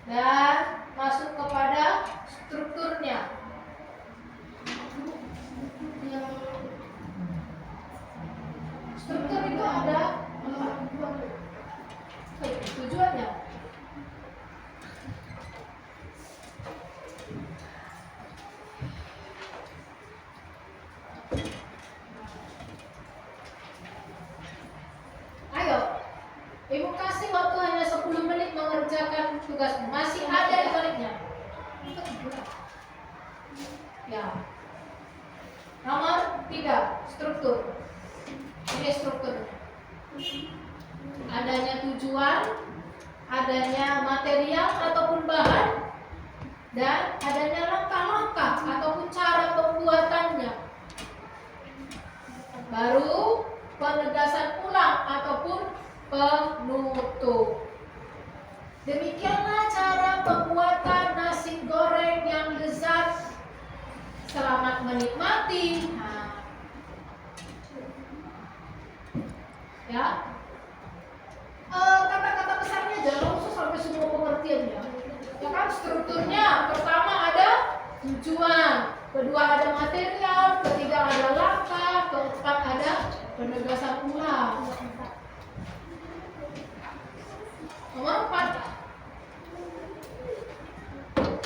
dan masuk kepada strukturnya. Struktur Ayo, Ibu kasih waktu hanya 10 menit mengerjakan tugasmu. Masih ada di baliknya. Ya. Nomor 3, struktur. Ini struktur. Adanya tujuan, adanya material ataupun bahan, dan adanya langkah-langkah ataupun cara pembuatannya. Baru penegasan ulang ataupun penutup. Demikianlah cara pembuatan nasi goreng yang lezat. Selamat menikmati. Nah. Ya. Kata-kata besarnya jangan usah sampai semua pengertiannya. Ya kan, strukturnya pertama ada tujuan, kedua ada material, ketiga ada langkah, keempat ada penegasan ulang. Nomor 4,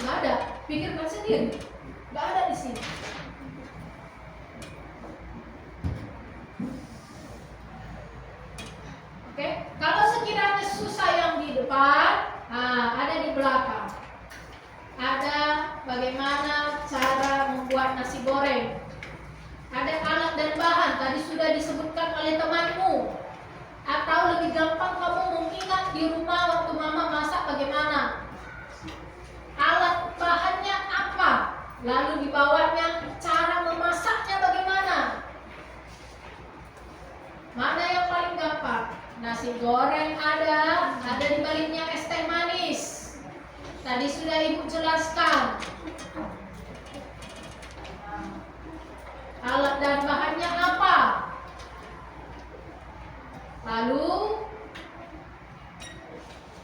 nggak ada, pikirkan sendiri, nggak ada di sini. Oke, kalau sekiranya susah yang di depan, ada di belakang. Ada bagaimana cara membuat nasi goreng. Ada alat dan bahan, tadi sudah disebutkan oleh temanmu. Atau lebih gampang kamu mengingat di rumah waktu mama masak bagaimana. Alat bahannya apa, lalu di bawahnya cara memasaknya bagaimana. Mana yang paling gampang? Nasi goreng ada di baliknya es teh manis. Tadi sudah Ibu jelaskan. Alat dan bahannya apa? Lalu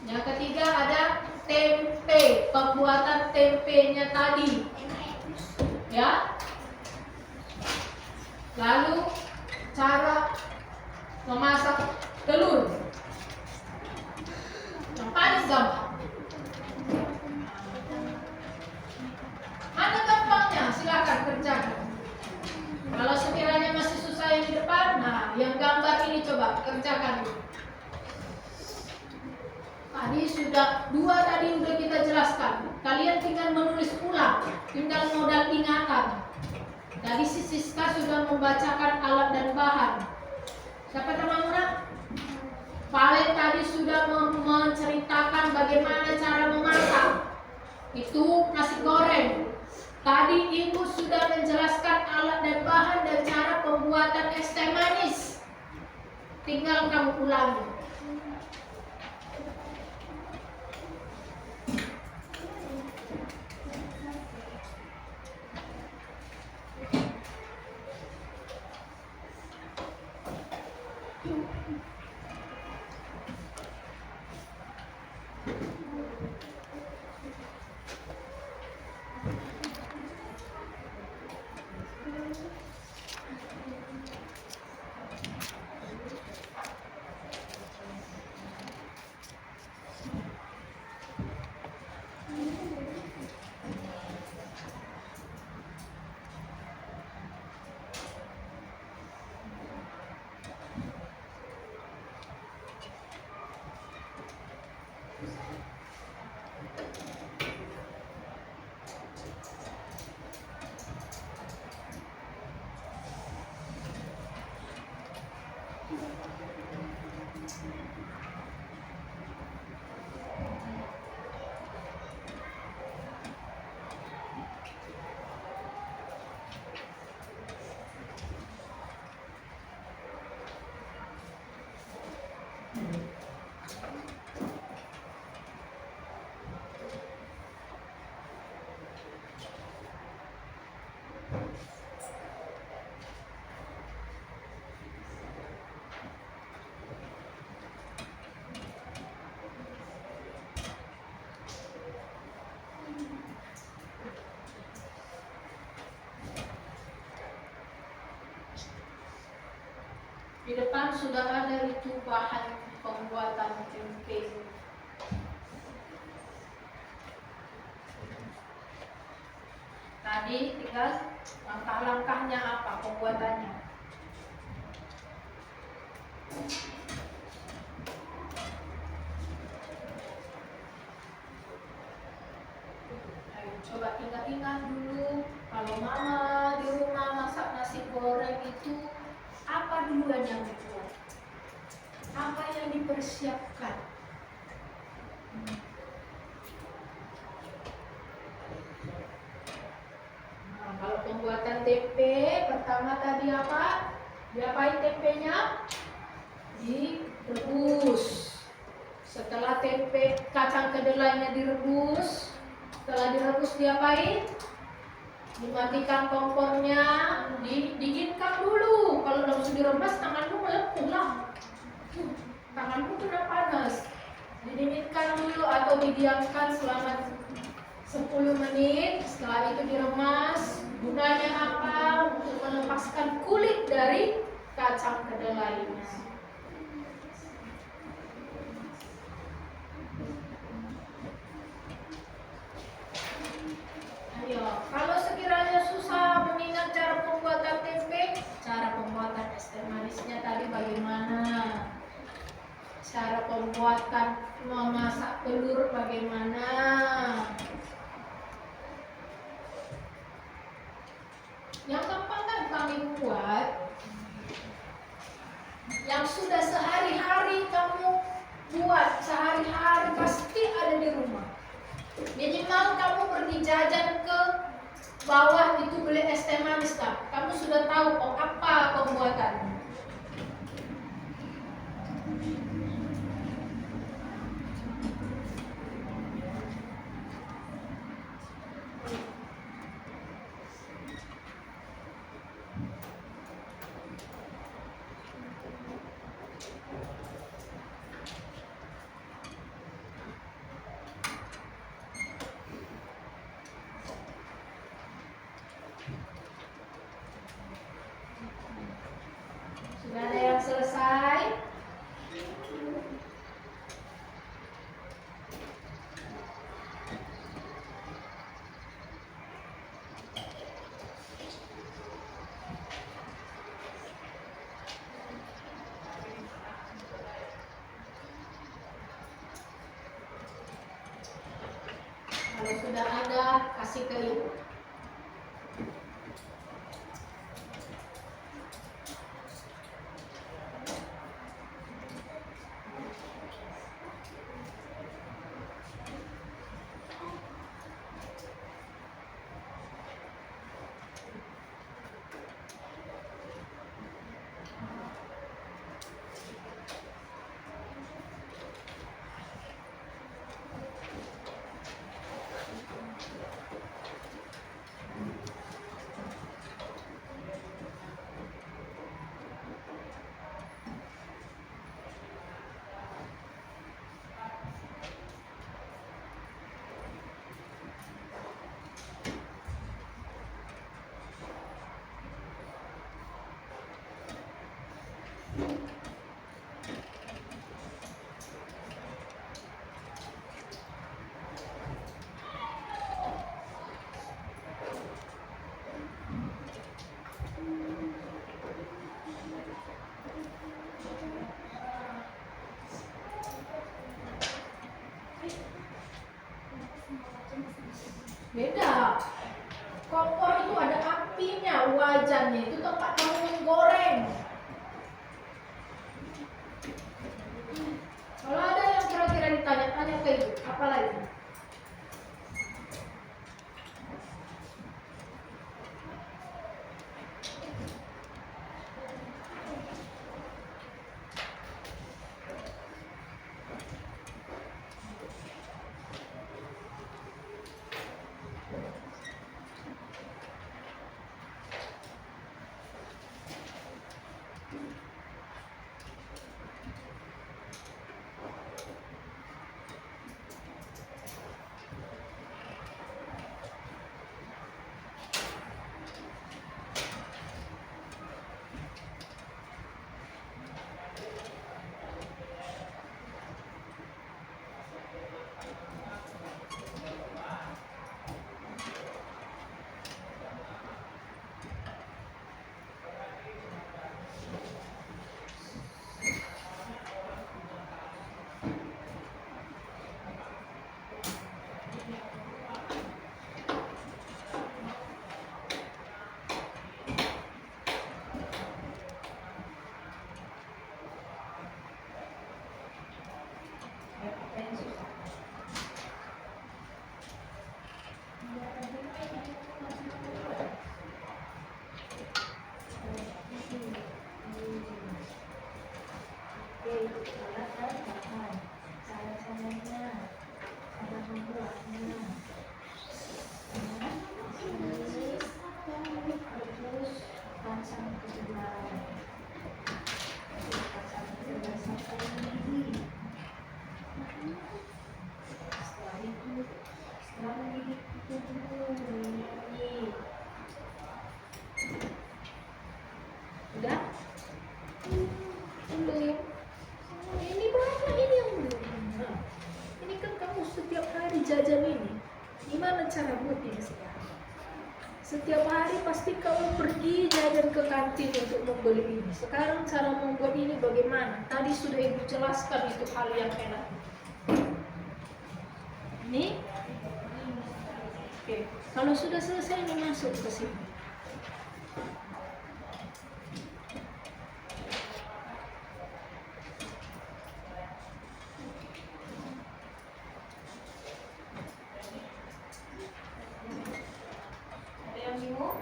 yang ketiga ada tempe, pembuatan tempenya tadi. Ya. Lalu cara memasak telur. Yang paling gampang. Mana gampangnya? Silakan kerjakan. Kalau sekiranya masih susah yang di depan, nah yang gambar ini coba kerjakan. Tadi sudah 2 tadi sudah kita jelaskan. Kalian tinggal menulis ulang, tinggal modal ingatan. Tadi si Siska sudah membacakan alat dan bahan. Siapa teman-teman? Valen tadi sudah menceritakan bagaimana cara memasak. Itu nasi goreng. Tadi Ibu sudah menjelaskan alat dan bahan dan cara pembuatan es teh manis. Tinggal kamu ulangi. Di depan sudah ada itu bahan pembuatan tempe. Tadi tinggal langkah-langkahnya apa, pembuatan goreng itu apa duluan yang dibuat? Apa yang dipersiapkan? Nah, kalau pembuatan tempe, pertama tadi apa? Diapain tempenya? Direbus. Setelah tempe kacang kedelainya direbus, setelah direbus diapain? Dimatikan kompornya, didinginkan dulu. Kalau udah sudah diremas, tanganmu melepuh lah. Tanganmu kena panas. Didinginkan dulu atau didiamkan selama 10 menit. Setelah itu diremas. Gunanya apa? Untuk melepaskan kulit dari kacang kedelainya. Ayo, kalau sekiranya susah mengingat cara pembuatan tempe, cara pembuatan es teh manisnya tadi bagaimana? Cara pembuatan memasak telur bagaimana? Yang gampang kan kami buat, yang sudah sehari-hari kamu buat, sehari-hari pasti ada di rumah. Minimal kamu pergi jajan ke bawah itu beli es teh manis kan, kamu sudah tahu oh apa pembuatannya. Sudah ada yang selesai? Kalau sudah ada, kasih ke ibu. pasang kedelai. Pasang kedelai satu lagi. Setelah itu, setelah mendidih itu dulu ini. Udah? Belum. Ini banyak ini yang belum. Nah, ini kan kamu setiap hari jajan ini. Gimana cara buatnya sekarang? Setiap hari pasti kamu pergi jajan ke kantin untuk membeli ini. Sekarang cara membuat ini bagaimana? Tadi sudah ibu jelaskan itu hal yang enak. Ini. Oke. Kalau sudah selesai ini masuk ke sini. Ada yang bingung?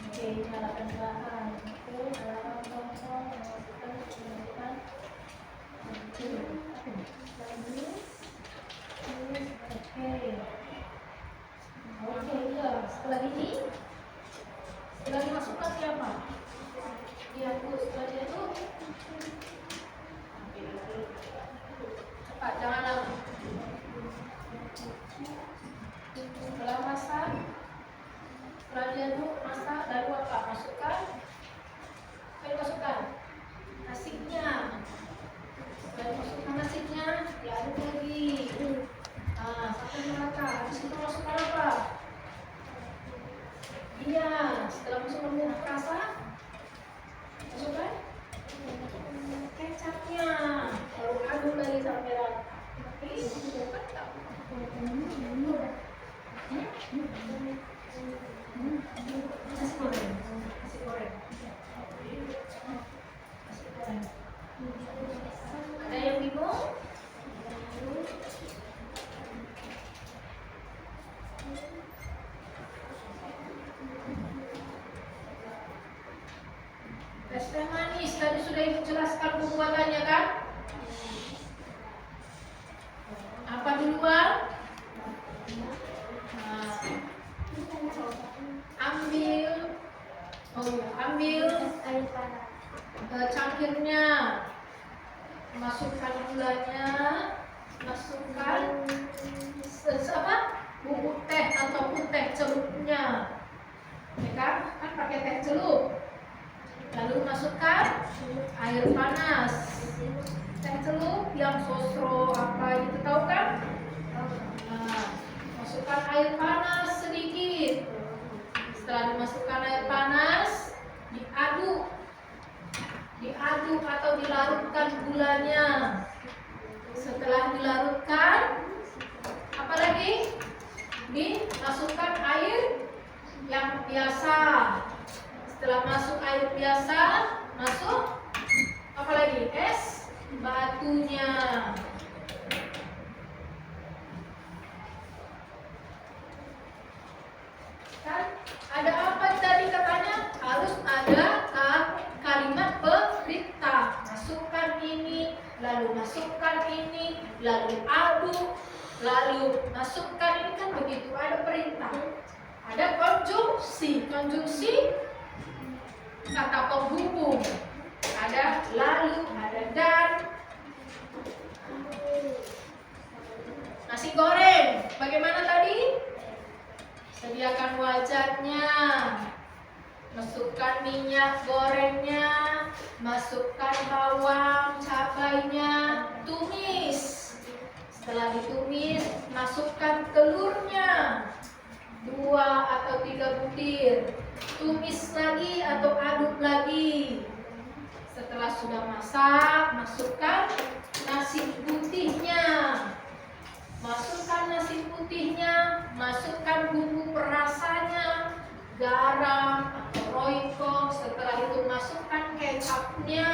Oke, nyalakan bahan. Oke, nyalakan kompor, masukkan, masukkan. Lagi. Oke. Oke, ya. Setelah ini, setelah dimasukkan siapa? Diaduk. Setelah diaduk, cepat, jangan lama. Setelah masak, setelah diaduk, masak, lalu apa? Masukkan. Masukkan nasinya. Setelah masukkan nasinya, diaduk lagi. Nah, sampai merata. Habis itu masukkan apa? Iya, setelah masukkan bumbu rasa, masukkan kecapnya. Lalu aduk lagi sampai rata. Oke, sudah mantap. Nasi goreng. Nasi goreng. Nasi goreng. Ada yang bingung? Es teh manis tadi sudah ibu jelaskan pembuatannya kan? Apa duluan? Nah, ambil cangkirnya, masukkan gulanya, masukkan bubuk teh ataupun teh celupnya, ya kan? Kan pakai teh celup. Lalu masukkan air panas, teh celup yang sosro apa gitu, tahu kan? Nah, masukkan air panas sedikit. Setelah dimasukkan air panas, diaduk atau dilarutkan gulanya. Setelah dilarutkan, apa lagi? Dimasukkan air yang biasa. Setelah masuk air biasa, masuk apa lagi? Es batunya. Kan ada apa tadi katanya? Harus ada kalimat perintah. Masukkan ini, lalu masukkan ini, lalu aduk, lalu masukkan ini, kan begitu, ada perintah. Ada konjungsi. Konjungsi kata penghubung. Ada lalu, ada dan. Nasi goreng, bagaimana tadi? Sediakan wajannya, masukkan minyak gorengnya, masukkan bawang, cabainya, tumis. Setelah ditumis, masukkan telurnya, 2 atau 3 butir. Tumis lagi atau aduk lagi. Setelah sudah masak, masukkan nasi putihnya. Masukkan nasi putihnya, masukkan bumbu perasanya, garam atau royco. Setelah itu masukkan kecapnya,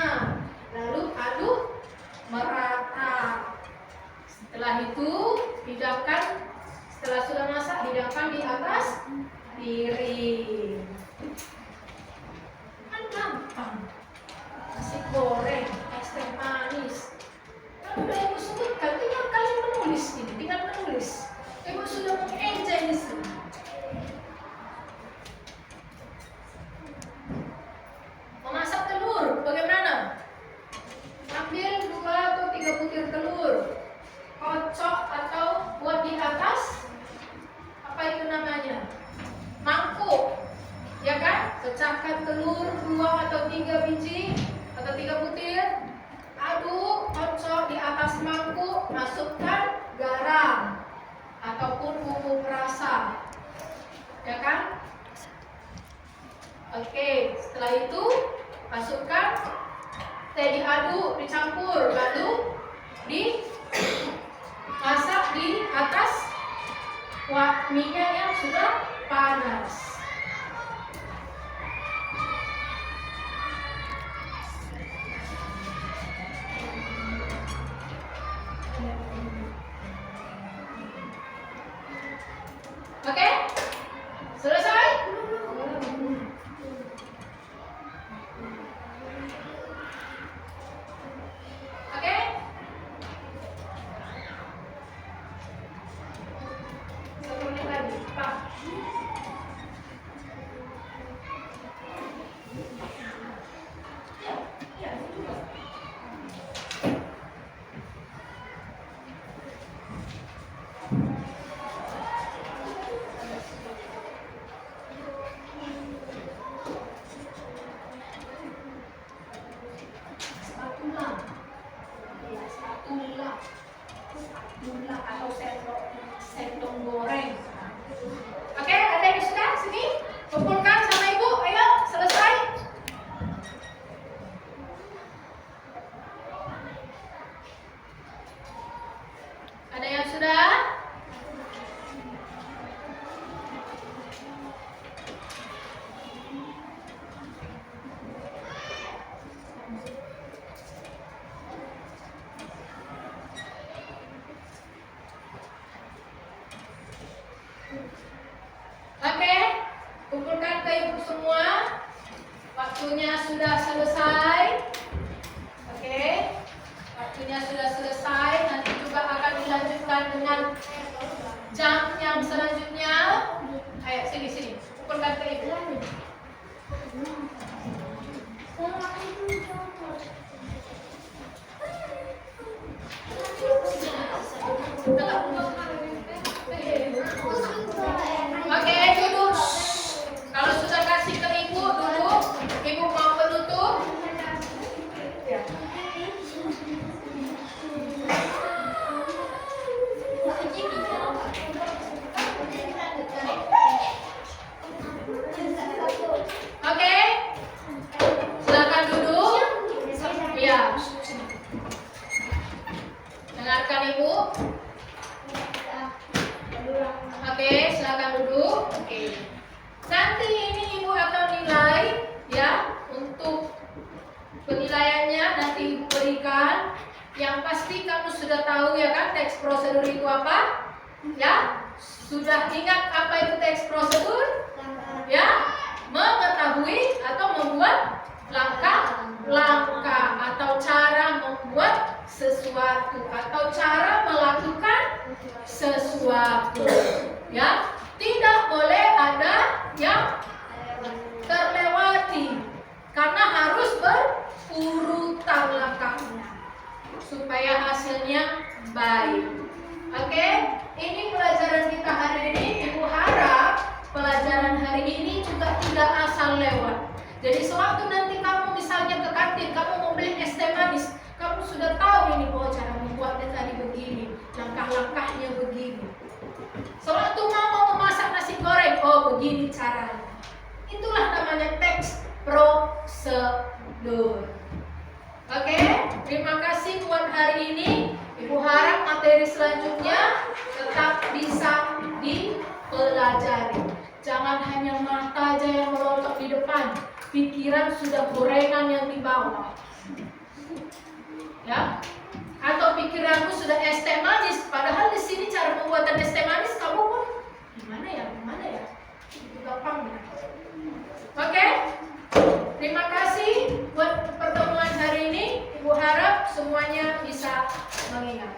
lalu aduk merata. Setelah itu hidangkan. Setelah sudah masak, hidangkan di atas piring. Kan gampang. Nasi goreng, es teh manis. Kan udah ibu sebutkan, tinggal kalian menulis ini, tinggal menulis. Ibu sudah meng letakkan telur 2 atau 3 biji atau 3 butir. Aduk, kocok di atas mangkuk, masukkan garam ataupun bumbu perasa. Ya kan? Oke, setelah itu masukkan teh, diaduk, dicampur, lalu dimasak di atas minyak yang sudah panas. Oke? Selesai? Oke? Satu menit lagi, Pak. Spatula atau sendok goreng. Oke, ada yang sudah sini? Kumpulkan sama ibu, ayo selesai. Ada yang sudah? Oke, kumpulkan ke ibu semua. Waktunya sudah selesai. Oke, waktunya sudah selesai. Nanti juga akan dilanjutkan dengan jam yang selanjutnya. Ayo sini, kumpulkan ke ibu. Oke, duduk. Kalau sudah kasih ke ibu, duduk. Ibu mau penutup. Oke, silakan duduk. Iya. Dengarkan ibu. Oke, silakan duduk. Oke. Nanti ini ibu akan nilai ya, untuk penilaiannya nanti ibu berikan. Yang pasti kamu sudah tahu ya kan teks prosedur itu apa? Ya, sudah ingat apa itu teks prosedur? Ya, mengetahui atau membuat langkah-langkah atau cara membuat sesuatu atau cara melakukan sesuatu. Ya, tidak boleh ada yang terlewati karena harus berurutan langkahnya supaya hasilnya baik. Oke, ini pelajaran kita hari ini. Ibu harap pelajaran hari ini juga tidak asal lewat. Jadi sewaktu nanti kamu misalnya ke kantin, kamu mau beli es teh manis, kamu sudah tahu ini, oh cara membuatnya tadi begini, langkah-langkahnya begini. Sewaktu mau memasak nasi goreng, oh begini caranya. Itulah namanya teks prosedur. Oke, terima kasih buat hari ini. Ibu harap materi selanjutnya tetap bisa dipelajari. Jangan hanya mata aja yang melotot di depan, pikiran sudah gorengan yang di bawah. Ya, atau pikiranmu sudah es teh manis, padahal di sini cara pembuatan es teh manis kamu pun gimana ya, itu gampang ya. Oke, terima kasih buat pertemuan hari ini. Ibu harap semuanya bisa mengingat.